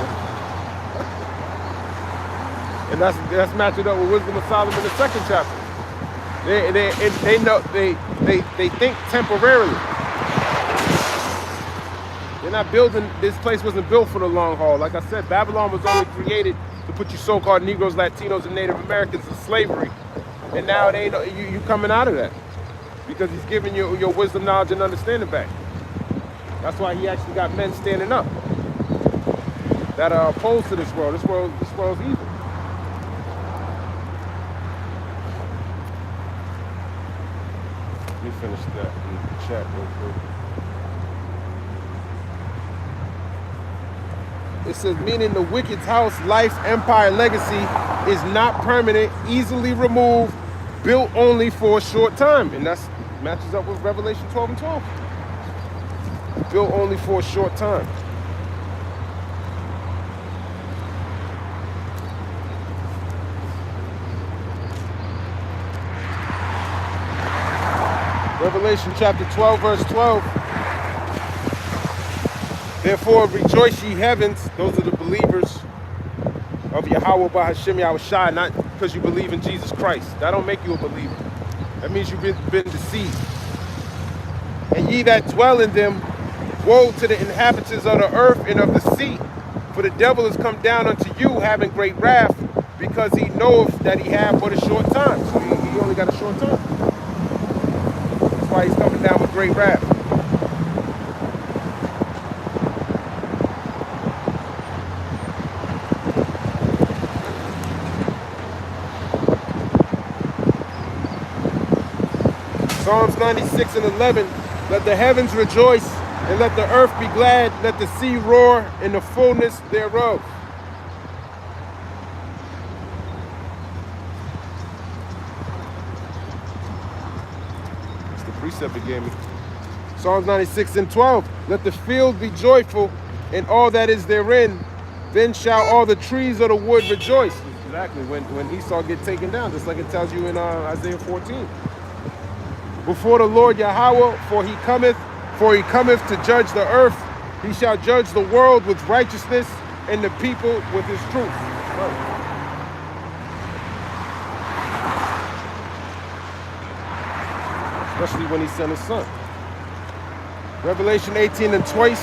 And that's matching up with Wisdom of Solomon, the 2nd chapter. They think temporarily. They're not building, this place wasn't built for the long haul. Like I said, Babylon was only created to put you so-called Negroes, Latinos, and Native Americans in slavery. And now it ain't you coming out of that. Because he's giving you your wisdom, knowledge, and understanding back. That's why he actually got men standing up that are opposed to this world. This world's evil. Let me finish that in the chat real quick. It says, meaning the wicked's house, life, empire, legacy is not permanent, easily removed, built only for a short time. And that matches up with Revelation 12 and 12. Built only for a short time. Revelation chapter 12, verse 12. Therefore rejoice ye heavens, those are the believers of Yahweh by Hashem Yahushua, not because you believe in Jesus Christ. That don't make you a believer. That means you've been deceived. And ye that dwell in them, woe to the inhabitants of the earth and of the sea, for the devil is come down unto you having great wrath, because he knoweth that he hath but a short time. So he only got a short time. That's why he's coming down with great wrath. Psalms 96 and 11, let the heavens rejoice, and let the earth be glad, let the sea roar in the fullness thereof. That's the precept he gave me. Psalms 96 and 12, let the field be joyful, and all that is therein, then shall all the trees of the wood rejoice. Exactly, when Esau get taken down, just like it tells you in Isaiah 14. Before the Lord Yahweh, for he cometh to judge the earth. He shall judge the world with righteousness and the people with his truth. Right. Especially when he sent his son. Revelation 18 and 20,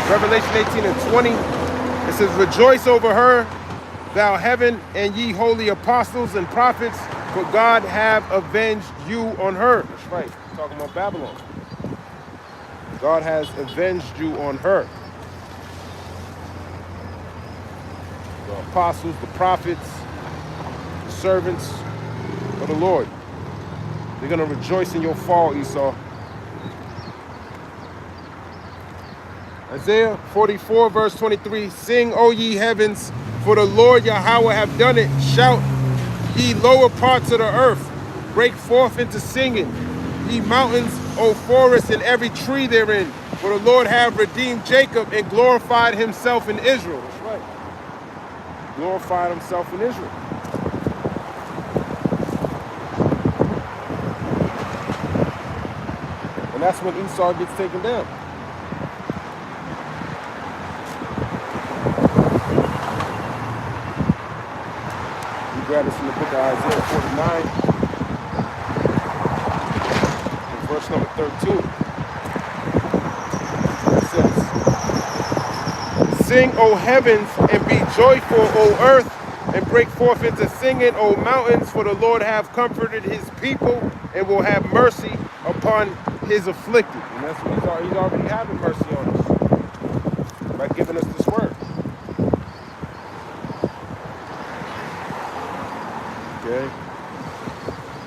Revelation 18 and 20, it says, rejoice over her, thou heaven, and ye holy apostles and prophets, for God have avenged you on her. That's right, we're talking about Babylon. God has avenged you on her. The apostles, the prophets, the servants of the Lord. They're going to rejoice in your fall, Esau. Isaiah 44, verse 23, sing, O ye heavens, for the Lord Yahweh have done it. Shout, ye lower parts of the earth, break forth into singing, ye mountains, O forests, and every tree therein. For the Lord have redeemed Jacob and glorified himself in Israel. That's right. Glorified himself in Israel. And that's when Esau gets taken down. We grab this in the book of Isaiah 49, verse number 13. It says, sing, O heavens, and be joyful, O earth, and break forth into singing, O mountains, for the Lord hath comforted his people and will have mercy upon his afflicted. And that's what he's already having mercy on us by giving us this word. Okay.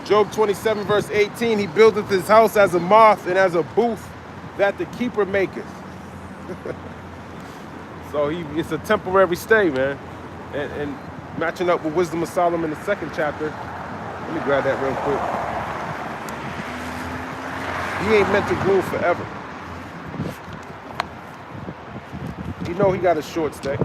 Job 27 verse 18, he buildeth his house as a moth and as a booth that the keeper maketh. So it's a temporary stay, man. And matching up with Wisdom of Solomon, the 2nd chapter. Let me grab that real quick. He ain't meant to rule forever. You know he got a short stay.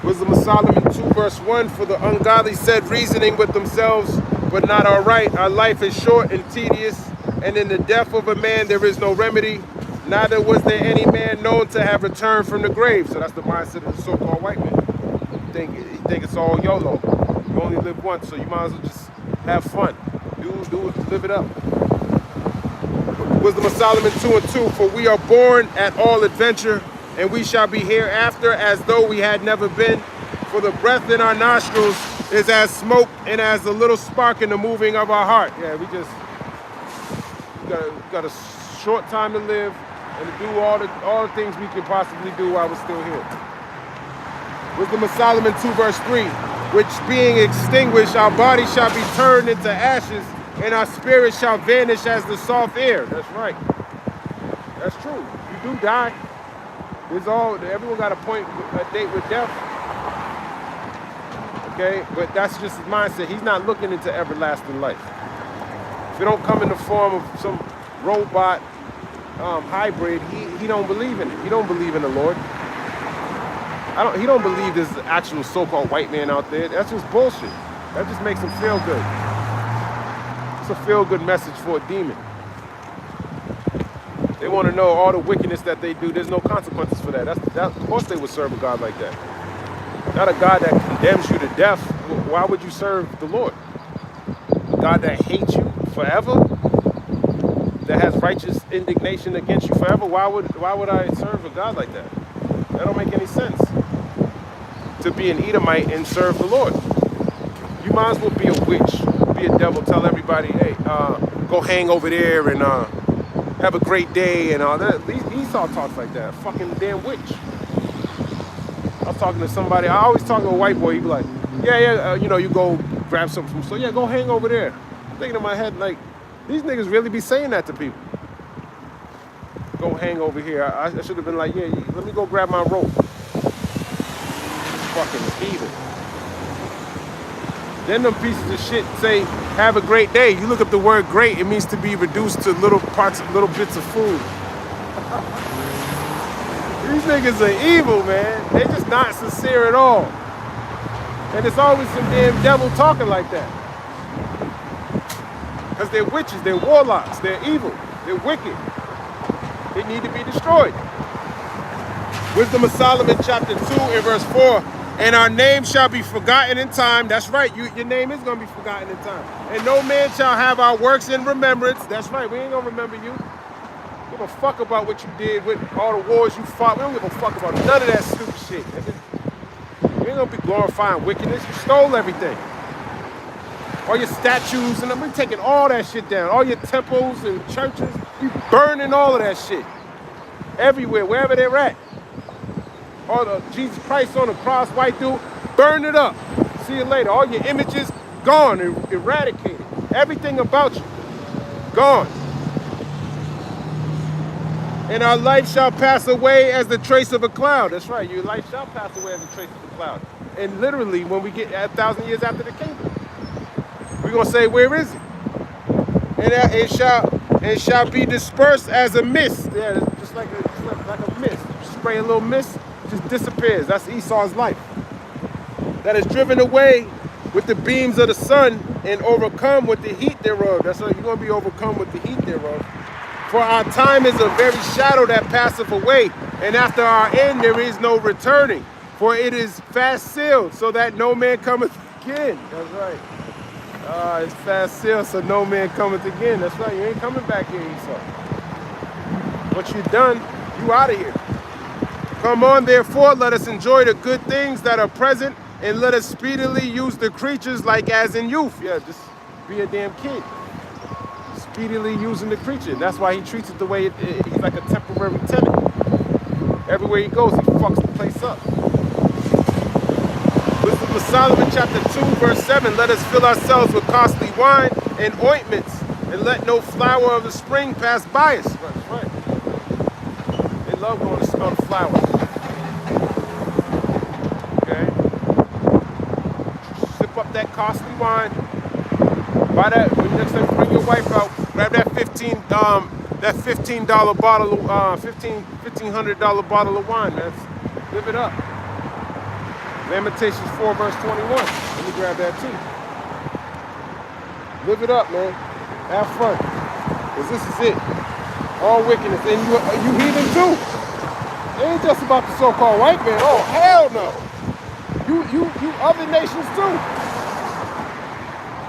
Wisdom of Solomon 2 verse 1, for the ungodly said, reasoning with themselves, but not our right. Our life is short and tedious, and in the death of a man there is no remedy. Neither was there any man known to have returned from the grave. So that's the mindset of the so-called white man. You think it's all YOLO. You only live once, so you might as well just have fun. Do it, live it up. Wisdom of Solomon 2 and 2, for we are born at all adventure, and we shall be hereafter as though we had never been. For the breath in our nostrils is as smoke and as a little spark in the moving of our heart. Yeah, we got a short time to live and to do all the things we can possibly do while we're still here. Wisdom of Solomon 2 verse 3, which being extinguished, our body shall be turned into ashes, and our spirit shall vanish as the soft air. That's right. That's true. You do die. Everyone got a date with death. Okay, but that's just his mindset. He's not looking into everlasting life. If it don't come in the form of some robot hybrid, he don't believe in it. He don't believe in the Lord. He don't believe there's an actual so-called white man out there. That's just bullshit. That just makes him feel good. It's a feel-good message for a demon. They want to know all the wickedness that they do. There's no consequences for that. Of course they would serve a God like that. Not a God that condemns you to death. Why would you serve the Lord? A God that hates you forever? That has righteous indignation against you forever? Why would I serve a God like that? That don't make any sense. To be an Edomite and serve the Lord. You might as well be a witch, be a devil, tell everybody, hey, go hang over there and have a great day and all that. Esau talks like that. Fucking damn witch. I was talking to somebody, I always talk to a white boy, he'd be like, you go grab something from, so yeah, go hang over there. I'm thinking in my head, like, these niggas really be saying that to people. Go hang over here. I should have been like, yeah, let me go grab my rope. Fucking heathen. Then them pieces of shit say, have a great day. You look up the word great, it means to be reduced to little bits of food. These niggas are evil, man. They just not sincere at all. And it's always some damn devil talking like that. Because they're witches, they're warlocks, they're evil, they're wicked. They need to be destroyed. Wisdom of Solomon chapter 2 and verse 4. And our name shall be forgotten in time. That's right, your name is going to be forgotten in time. And no man shall have our works in remembrance. That's right, we ain't going to remember you. We don't give a fuck about what you did with all the wars you fought. We don't give a fuck about none of that stupid shit. We ain't going to be glorifying wickedness. You stole everything. All your statues, and we're taking all that shit down. All your temples and churches, we burning all of that shit. Everywhere, wherever they're at. All the Jesus Christ on the cross, white dude, burn it up. See you later. All your images, gone, eradicated. Everything about you, gone. And our life shall pass away as the trace of a cloud. That's right, your life shall pass away as the trace of a cloud. And literally, when we get 1,000 years after the kingdom. We're going to say, where is it? And it shall be dispersed as a mist. Yeah, just like a mist. You spray a little mist, it just disappears. That's Esau's life. That is driven away with the beams of the sun and overcome with the heat thereof. That's why you're going to be overcome with the heat thereof. For our time is a very shadow that passeth away, and after our end there is no returning. For it is fast sealed, so that no man cometh again. That's right. It's fast sealed, so no man cometh again. That's right. You ain't coming back here, Esau. What you done, you out of here. Come on, therefore, let us enjoy the good things that are present, and let us speedily use the creatures like as in youth. Yeah, just be a damn kid. Speedily using the creature. That's why he treats it the way he's like a temporary tenant. Everywhere he goes, he fucks the place up. Wisdom of Solomon chapter 2 verse 7. Let us fill ourselves with costly wine and ointments, and let no flower of the spring pass by us. That's right. They love going to smell the flowers. Okay. Sip up that costly wine. Buy that when next time you bring your wife out. Grab that $15 bottle of $1,500 bottle of wine, man. Live it up. Lamentations 4 verse 21. Let me grab that too. Live it up, man. Have fun. Because this is it. All wickedness. And you heathen too. It ain't just about the so-called white man. Oh, hell no. You other nations too.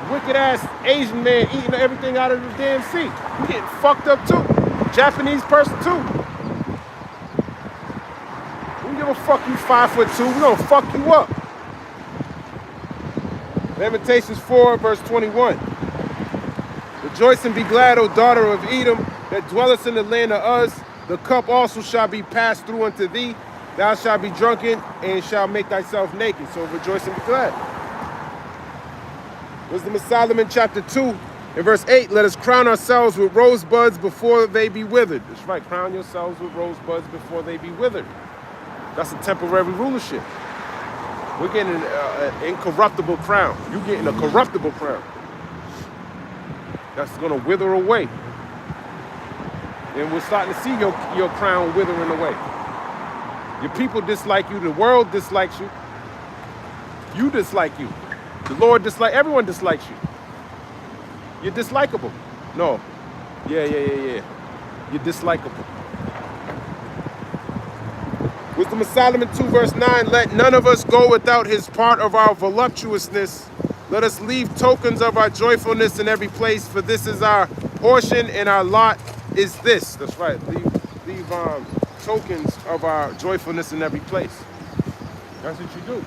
Wicked ass Asian man eating everything out of the damn sea. You getting fucked up too. Japanese person too. We don't give a fuck you 5'2". We gonna fuck you up. Lamentations 4 verse 21. Rejoice and be glad, O daughter of Edom, that dwellest in the land of Uz. The cup also shall be passed through unto thee. Thou shalt be drunken and shalt make thyself naked. So rejoice and be glad. Wisdom of Solomon chapter 2 and verse 8. Let us crown ourselves with rosebuds before they be withered. That's right. Crown yourselves with rosebuds before they be withered. That's a temporary rulership. We're getting an incorruptible crown. You're getting a corruptible crown. That's going to wither away. And we're starting to see your crown withering away. Your people dislike you. The world dislikes you. You dislike you. The Lord dislikes, everyone dislikes you. You're dislikable. No. Yeah. You're dislikable. Wisdom of Solomon 2 verse 9. Let none of us go without his part of our voluptuousness. Let us leave tokens of our joyfulness in every place, for this is our portion and our lot is this. That's right. Leave tokens of our joyfulness in every place. That's what you do.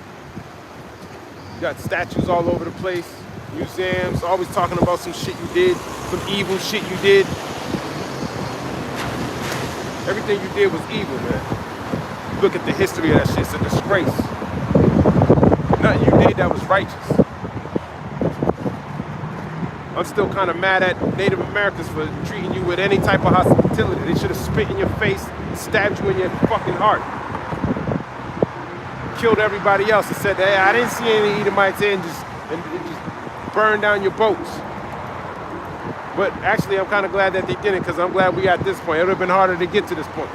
You got statues all over the place, museums, always talking about some shit you did, some evil shit you did. Everything you did was evil, man. Look at the history of that shit. It's a disgrace. Nothing you did that was righteous. I'm still kind of mad at Native Americans for treating you with any type of hospitality. They should have spit in your face, stabbed you in your fucking heart. Killed everybody else and said, hey, I didn't see any Edomites and just burned down your boats. But actually, I'm kind of glad that they didn't, because I'm glad we at this point. It would have been harder to get to this point.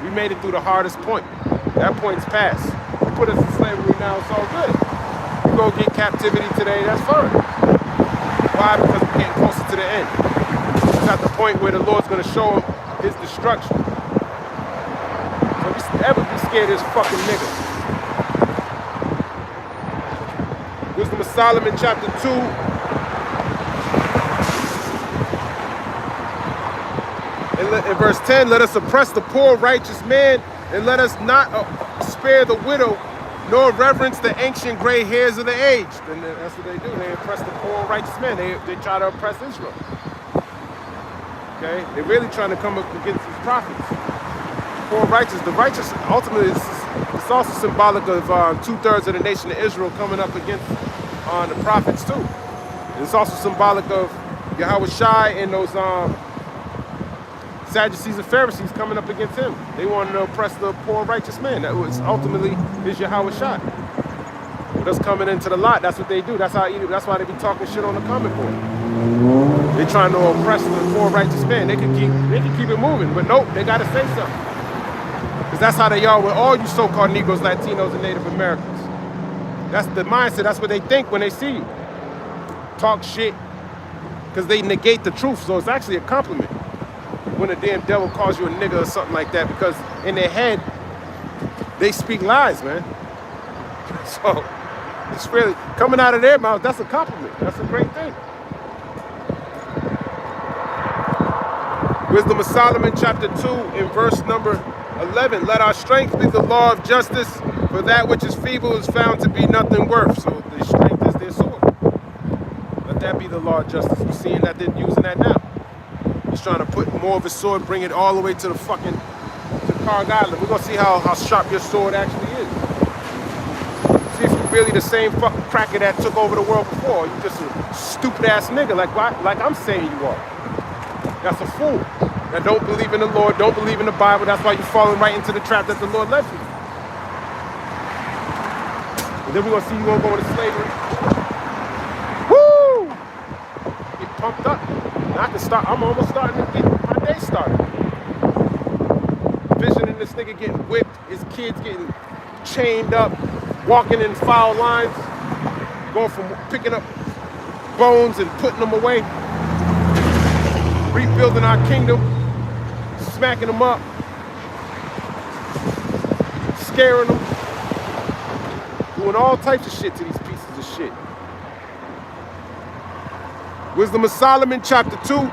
We made it through the hardest point. That point's past. You put us in slavery now, it's all good. You go get captivity today, that's fine. Why? Because we're getting closer to the end. It's at the point where the Lord's going to show them his destruction. So if you ever be scared of this fucking nigga. Wisdom of Solomon chapter 2. In verse 10, let us oppress the poor righteous man, and let us not spare the widow, nor reverence the ancient gray hairs of the aged. And that's what they do. They oppress the poor righteous man. They try to oppress Israel. Okay? They're really trying to come up against these prophets. Poor righteous. The righteous, ultimately, it's also symbolic of 2/3 of the nation of Israel coming up against the prophets too. And it's also symbolic of Yahweh Shai and those Sadducees and Pharisees coming up against him. They wanted to oppress the poor righteous man. That was ultimately is Yahweh Shai. With us coming into the lot, that's what they do. That's how that's why they be talking shit on the comment board. They trying to oppress the poor righteous man. They can keep it moving, but nope, they gotta say something. Because that's how they are with all you so-called Negroes, Latinos, and Native Americans. That's the mindset. That's what they think when they see you. Talk shit. Because they negate the truth. So it's actually a compliment when a damn devil calls you a nigga or something like that. Because in their head, they speak lies, man. So it's really coming out of their mouth. That's a compliment. That's a great thing. Wisdom of Solomon, chapter 2, in verse number 11. Let our strength be the law of justice, for that which is feeble is found to be nothing worth. So the strength is their sword. Let that be the law of justice. We're seeing that they're using that now. He's trying to put more of his sword, bring it all the way to the fucking Carg Island. We're gonna see how sharp your sword actually is. See if you're really the same fucking cracker that took over the world before. You just a stupid ass nigga like I'm saying you are. That's a fool. That don't believe in the Lord, don't believe in the Bible. That's why you're falling right into the trap that the Lord left you. And then we're gonna see you gonna go into slavery. Woo! Get pumped up. Now I can start. I'm almost starting to get my day started. Visioning this nigga getting whipped, his kids getting chained up, walking in foul lines, going from picking up bones and putting them away, rebuilding our kingdom, smacking them up, scaring them, doing all types of shit to these pieces of shit. Wisdom of Solomon, chapter 2,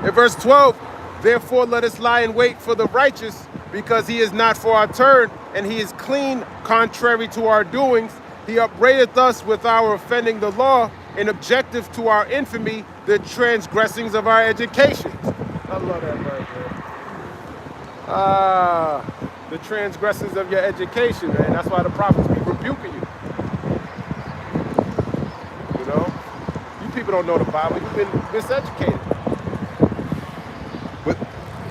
in verse 12. Therefore let us lie in wait for the righteous, because he is not for our turn, and he is clean contrary to our doings. He upbraideth us with our offending the law, and objective to our infamy, the transgressings of our education. I love that word, man. The transgressings of your education, man. That's why the prophets be rebuking you. You know? You people don't know the Bible. You've been miseducated.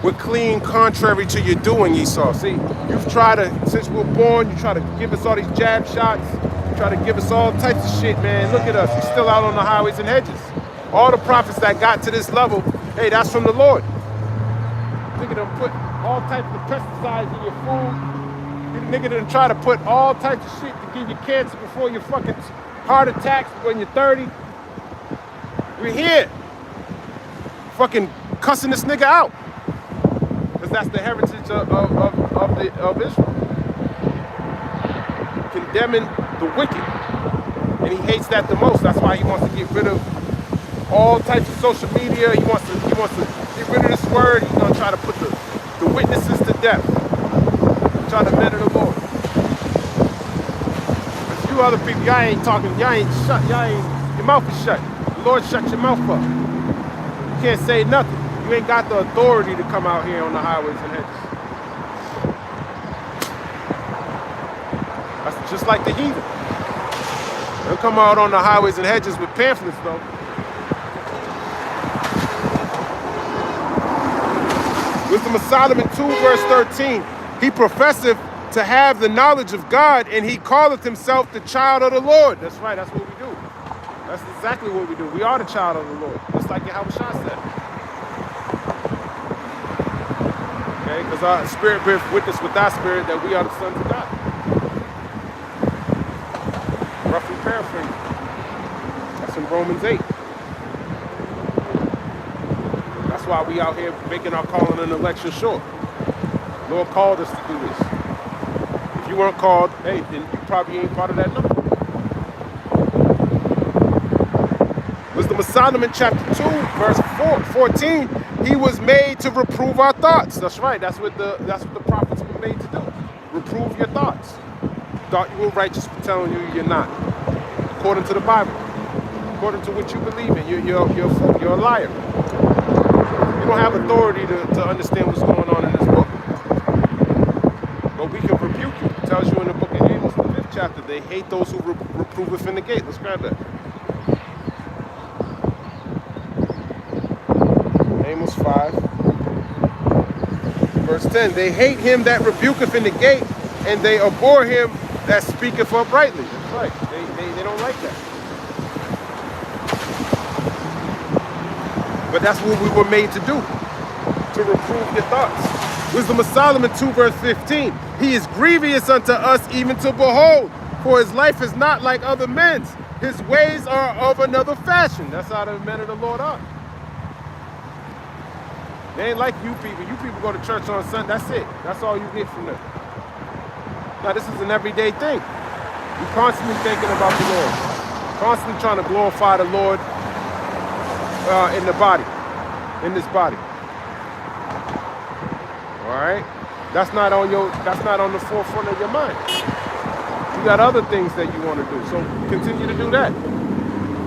We're clean contrary to your doing, Esau. See, you've tried to, since we were born, you try to give us all these jab shots. You try to give us all types of shit, man. Look at us. We're still out on the highways and hedges. All the prophets that got to this level, hey, that's from the Lord. Nigga done put all types of pesticides in your food. Nigga done try to put all types of shit to give you cancer before your fucking heart attacks when you're 30. We're here. Fucking cussing this nigga out. Because that's the heritage of Israel. Condemning the wicked. And he hates that the most. That's why he wants to get rid of all types of social media. He wants to get rid of this word. He's gonna try to put the witnesses to death. Try to murder the Lord. But you other people, y'all ain't talking, y'all ain't shut, your mouth is shut. The Lord shut your mouth up. You can't say nothing. You ain't got the authority to come out here on the highways and hedges. That's just like the heathen. They'll come out on the highways and hedges with pamphlets, though. Wisdom of Solomon 2, verse 13. He professeth to have the knowledge of God, and he calleth himself the child of the Lord. That's right, that's what we do. That's exactly what we do. We are the child of the Lord, just like Yahweh Shah said. Okay, because our spirit bears witness with our spirit that we are the sons of God. Roughly paraphrasing. That's in Romans 8. That's why we out here making our calling and election sure. The Lord called us to do this. If you weren't called, hey, then you probably ain't part of that number. Wisdom of Solomon, chapter 2, verse 14. He was made to reprove our thoughts. That's right. That's what the prophets were made to do. Reprove your thoughts. You thought you were righteous, but telling you you're not. According to the Bible. According to what you believe in. You're a liar. You don't have authority to understand what's going on in this book. But we can rebuke you. It tells you in the book of Amos, the 5th chapter, they hate those who reproveth in the gate. Let's grab that. Amos 5, verse 10. They hate him that rebuketh in the gate, and they abhor him that speaketh uprightly. That's right. They don't like that. But that's what we were made to do, to reprove your thoughts. Wisdom of Solomon 2 verse 15. He is grievous unto us even to behold, for his life is not like other men's. His ways are of another fashion. That's how the men of the Lord are. They ain't like you people. You people go to church on Sunday. That's it. That's all you get from them. Now this is an everyday thing. You're constantly thinking about the Lord. Constantly trying to glorify the Lord in the body. In this body. Alright? That's not on the forefront of your mind. You got other things that you want to do. So continue to do that.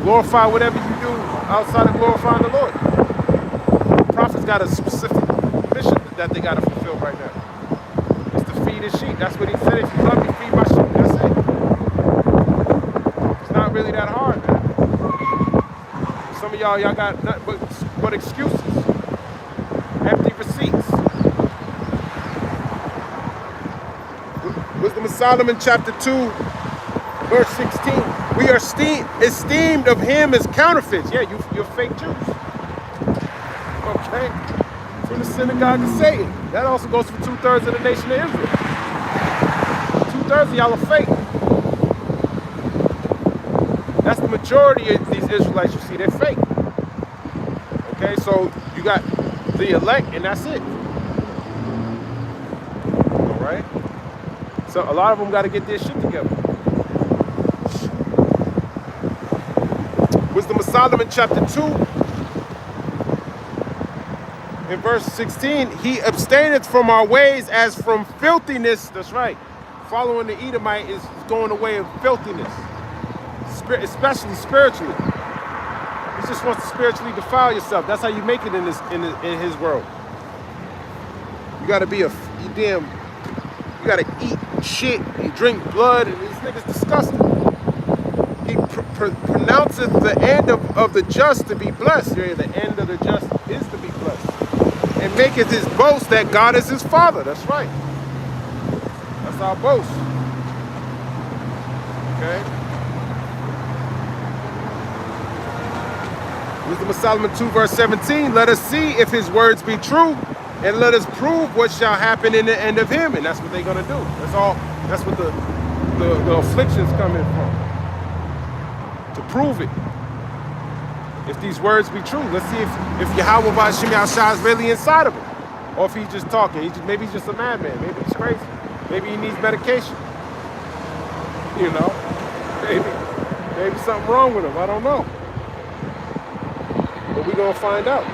Glorify whatever you do outside of glorifying the Lord. The prophets got a specific mission that they got to fulfill right now. It's to feed his sheep. That's what he said. If you love me, feed my sheep. That's it. It's not really that hard, man. Some of y'all got nothing but excuses. Empty receipts. Wisdom of Solomon chapter 2 verse 16. We are esteemed of him as counterfeits. Yeah, you're fake Jews. Okay? From the synagogue of Satan. That also goes for 2/3 of the nation of Israel. 2/3 of y'all are fake. That's the majority of these Israelites you see. They're fake. Okay, so you got the elect and that's it. Alright? So a lot of them got to get their shit together. Wisdom of Solomon chapter 2 in verse 16. He abstaineth from our ways as from filthiness. That's right. Following the Edomite is going away of filthiness. Especially spiritually. He just wants to spiritually defile yourself. That's how you make it in his world. You got to be you got to eat shit and drink blood, and these niggas disgusting. He pronounceth the end of the just to be blessed. Yeah, the end of the just is to be blessed. And maketh his boast that God is his father. That's right. That's our boast. Okay? Wisdom of Solomon 2 verse 17. Let us see if his words be true, and let us prove what shall happen in the end of him. And that's what they're going to do. That's all. That's what the afflictions come in from. To prove it. If these words be true. Let's see if Yahweh Ba'ashim Yahshua is really inside of him. Or if he's just talking. Maybe he's just a madman. Maybe he's crazy. Maybe he needs medication. You know? Maybe something wrong with him. I don't know. But we're going to find out.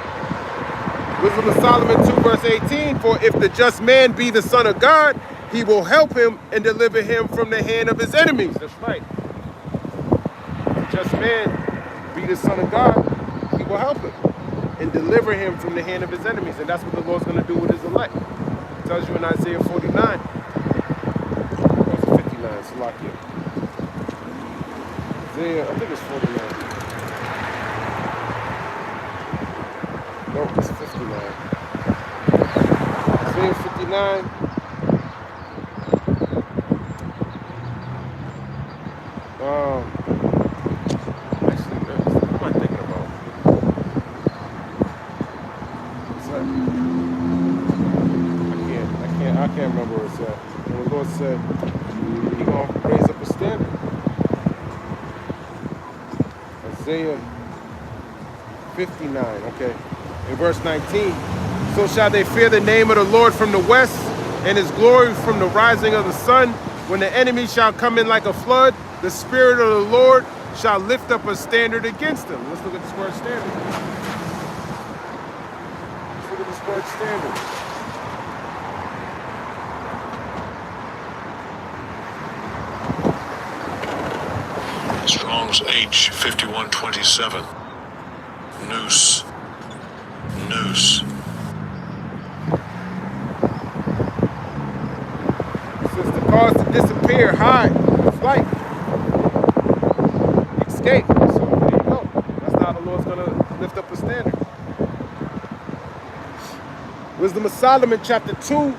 Wisdom of Solomon 2 verse 18. For if the just man be the son of God, he will help him and deliver him from the hand of his enemies. That's right. If the just man be the son of God, he will help him and deliver him from the hand of his enemies. And that's what the Lord's going to do with his elect. It tells you in Isaiah 49. That's 59. It's locked in. Isaiah, I think it's 49. No, it's 59. Isaiah 59. Actually, what am I thinking about? What's that? I can't remember where it's at. And the Lord said, He's gonna raise up a standard. Isaiah 59. Okay. In verse 19, so shall they fear the name of the Lord from the west, and his glory from the rising of the sun. When the enemy shall come in like a flood, the Spirit of the Lord shall lift up a standard against them. Let's look at this word standard. Let's look at this word standard. Strong's H 5127. Noose. Noose. Since the cause to disappear, hide, flight, escape. So there you go. That's how the Lord's going to lift up a standard. Wisdom of Solomon chapter 2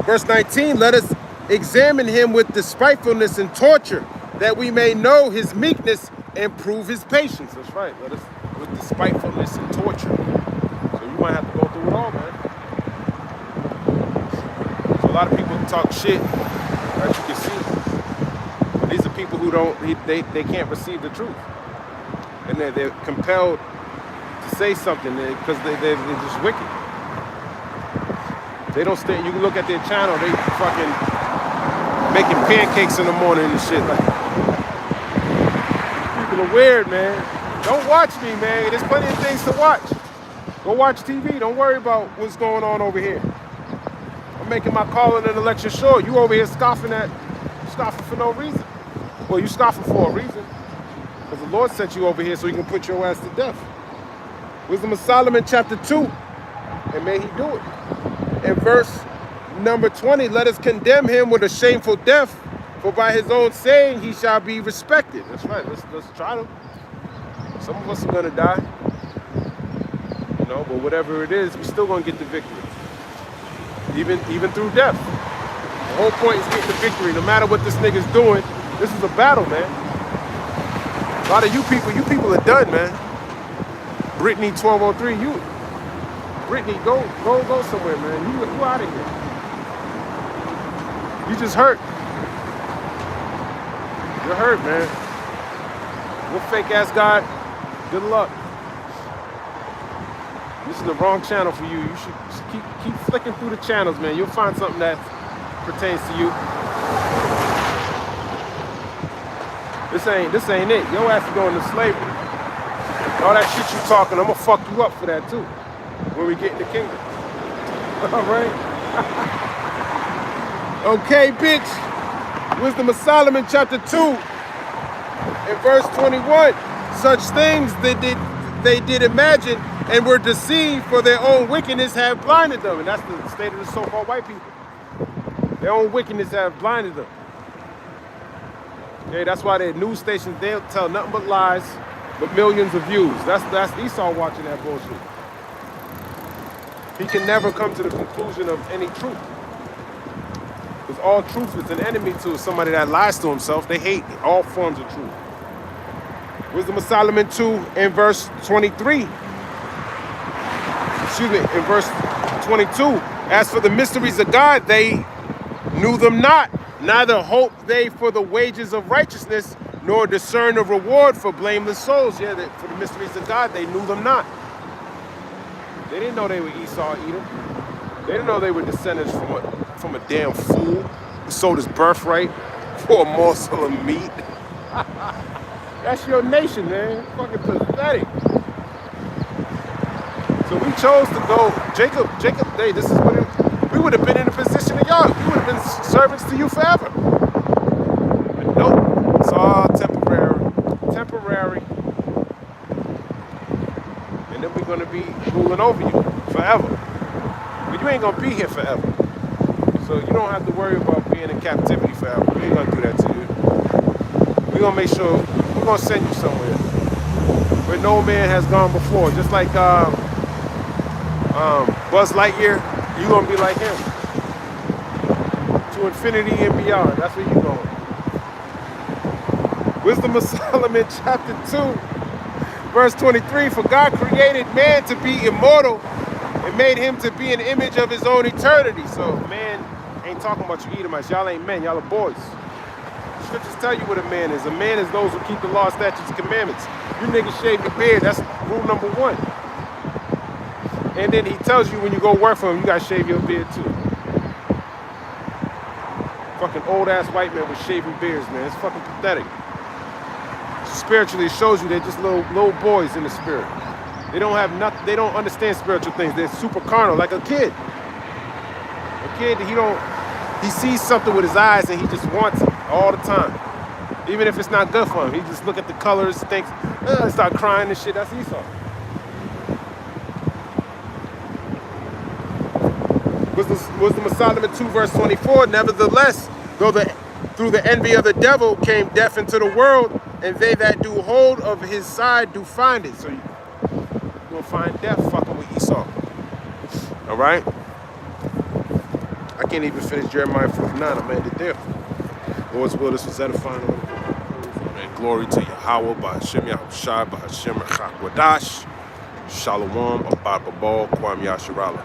verse 19. Let us examine him with despitefulness and torture, that we may know his meekness and prove his patience. That's right. Let us with despitefulness and torture. So you might have to go through it all, man. So a lot of people talk shit, as you can see. But these are people who they can't receive the truth. And they're compelled to say something because they're just wicked. They don't stay. You can look at their channel. They fucking making pancakes in the morning and shit. Like, people are weird, man. Don't watch me, man. There's plenty of things to watch. Go watch TV. Don't worry about what's going on over here. I'm making my calling and election sure. You over here scoffing for no reason. Well, you scoffing for a reason. Because the Lord sent you over here so he can put your ass to death. Wisdom of Solomon chapter 2. And may he do it. In verse number 20, let us condemn him with a shameful death, for by his own saying he shall be respected. That's right. Let's try to. Some of us are gonna die. You know, but whatever it is, we're still gonna get the victory. Even through death. The whole point is getting the victory. No matter what this nigga's doing, this is a battle, man. A lot of you people are done, man. Brittany 1203, Brittany, go somewhere, man. You out of here. You just hurt. You're hurt, man. What fake ass God? Good luck. This is the wrong channel for you. You should keep flicking through the channels, man. You'll find something that pertains to you. This ain't it. Your ass is going to slavery. All that shit you talking, I'm gonna fuck you up for that too. When we get in the kingdom. All right. Okay, bitch. Wisdom of Solomon chapter 2 and verse 21. Such things they did imagine and were deceived, for their own wickedness have blinded them. And that's the state of the so-called white people. Their own wickedness have blinded them. Okay, that's why their news stations, they'll tell nothing but lies, but millions of views. That's Esau watching that bullshit. He can never come to the conclusion of any truth. Because all truth is an enemy to somebody that lies to himself. They hate all forms of truth. Wisdom of Solomon 2 in verse 23. Excuse me, in verse 22. As for the mysteries of God, they knew them not. Neither hoped they for the wages of righteousness, nor discern a reward for blameless souls. Yeah, for the mysteries of God, they knew them not. They didn't know they were Esau, Edom. They didn't know they were descendants from a damn fool who sold his birthright for a morsel of meat. That's your nation, man. Fucking pathetic. So we chose to go. Jacob, hey, this is what we would have been in the position of y'all. We would have been servants to you forever. But nope, it's all temporary. And then we're gonna be ruling over you forever. But you ain't gonna be here forever. So you don't have to worry about being in captivity forever. We ain't gonna do that to you. We're gonna make sure we're gonna send you somewhere where no man has gone before. Just like Buzz Lightyear, you're gonna be like him. To infinity and beyond. That's where you're going. Wisdom of Solomon chapter 2, verse 23. For God created man to be immortal and made him to be an image of his own eternity. So man ain't talking about you Edomites. Y'all ain't men, y'all are boys. The scriptures tell you what a man is. A man is those who keep the law, statutes, and commandments. You niggas shave your beard. That's rule number 1. And then he tells you when you go work for him, you gotta shave your beard too. Fucking old ass white men with shaving beards, man. It's fucking pathetic. Spiritually, it shows you they're just little boys in the spirit. They don't have nothing. They don't understand spiritual things. They're super carnal, like a kid. A kid, he sees something with his eyes and he just wants it all the time. Even if it's not good for him, he just look at the colors, thinks, start crying and shit. That's Esau. Wisdom of Solomon 2 verse 24. Nevertheless, though through the envy of the devil came death into the world, and they that do hold of his side do find it. So you're gonna find death fucking with Esau. All right. I can't even finish Jeremiah 49. I'm at it there. Lord's will, this was edifying. And glory to Yahweh, Ba'ashem Yahushai, Ba'ashem Rechakwadash. Shalom, Abad Babal, Kwam Yasharala.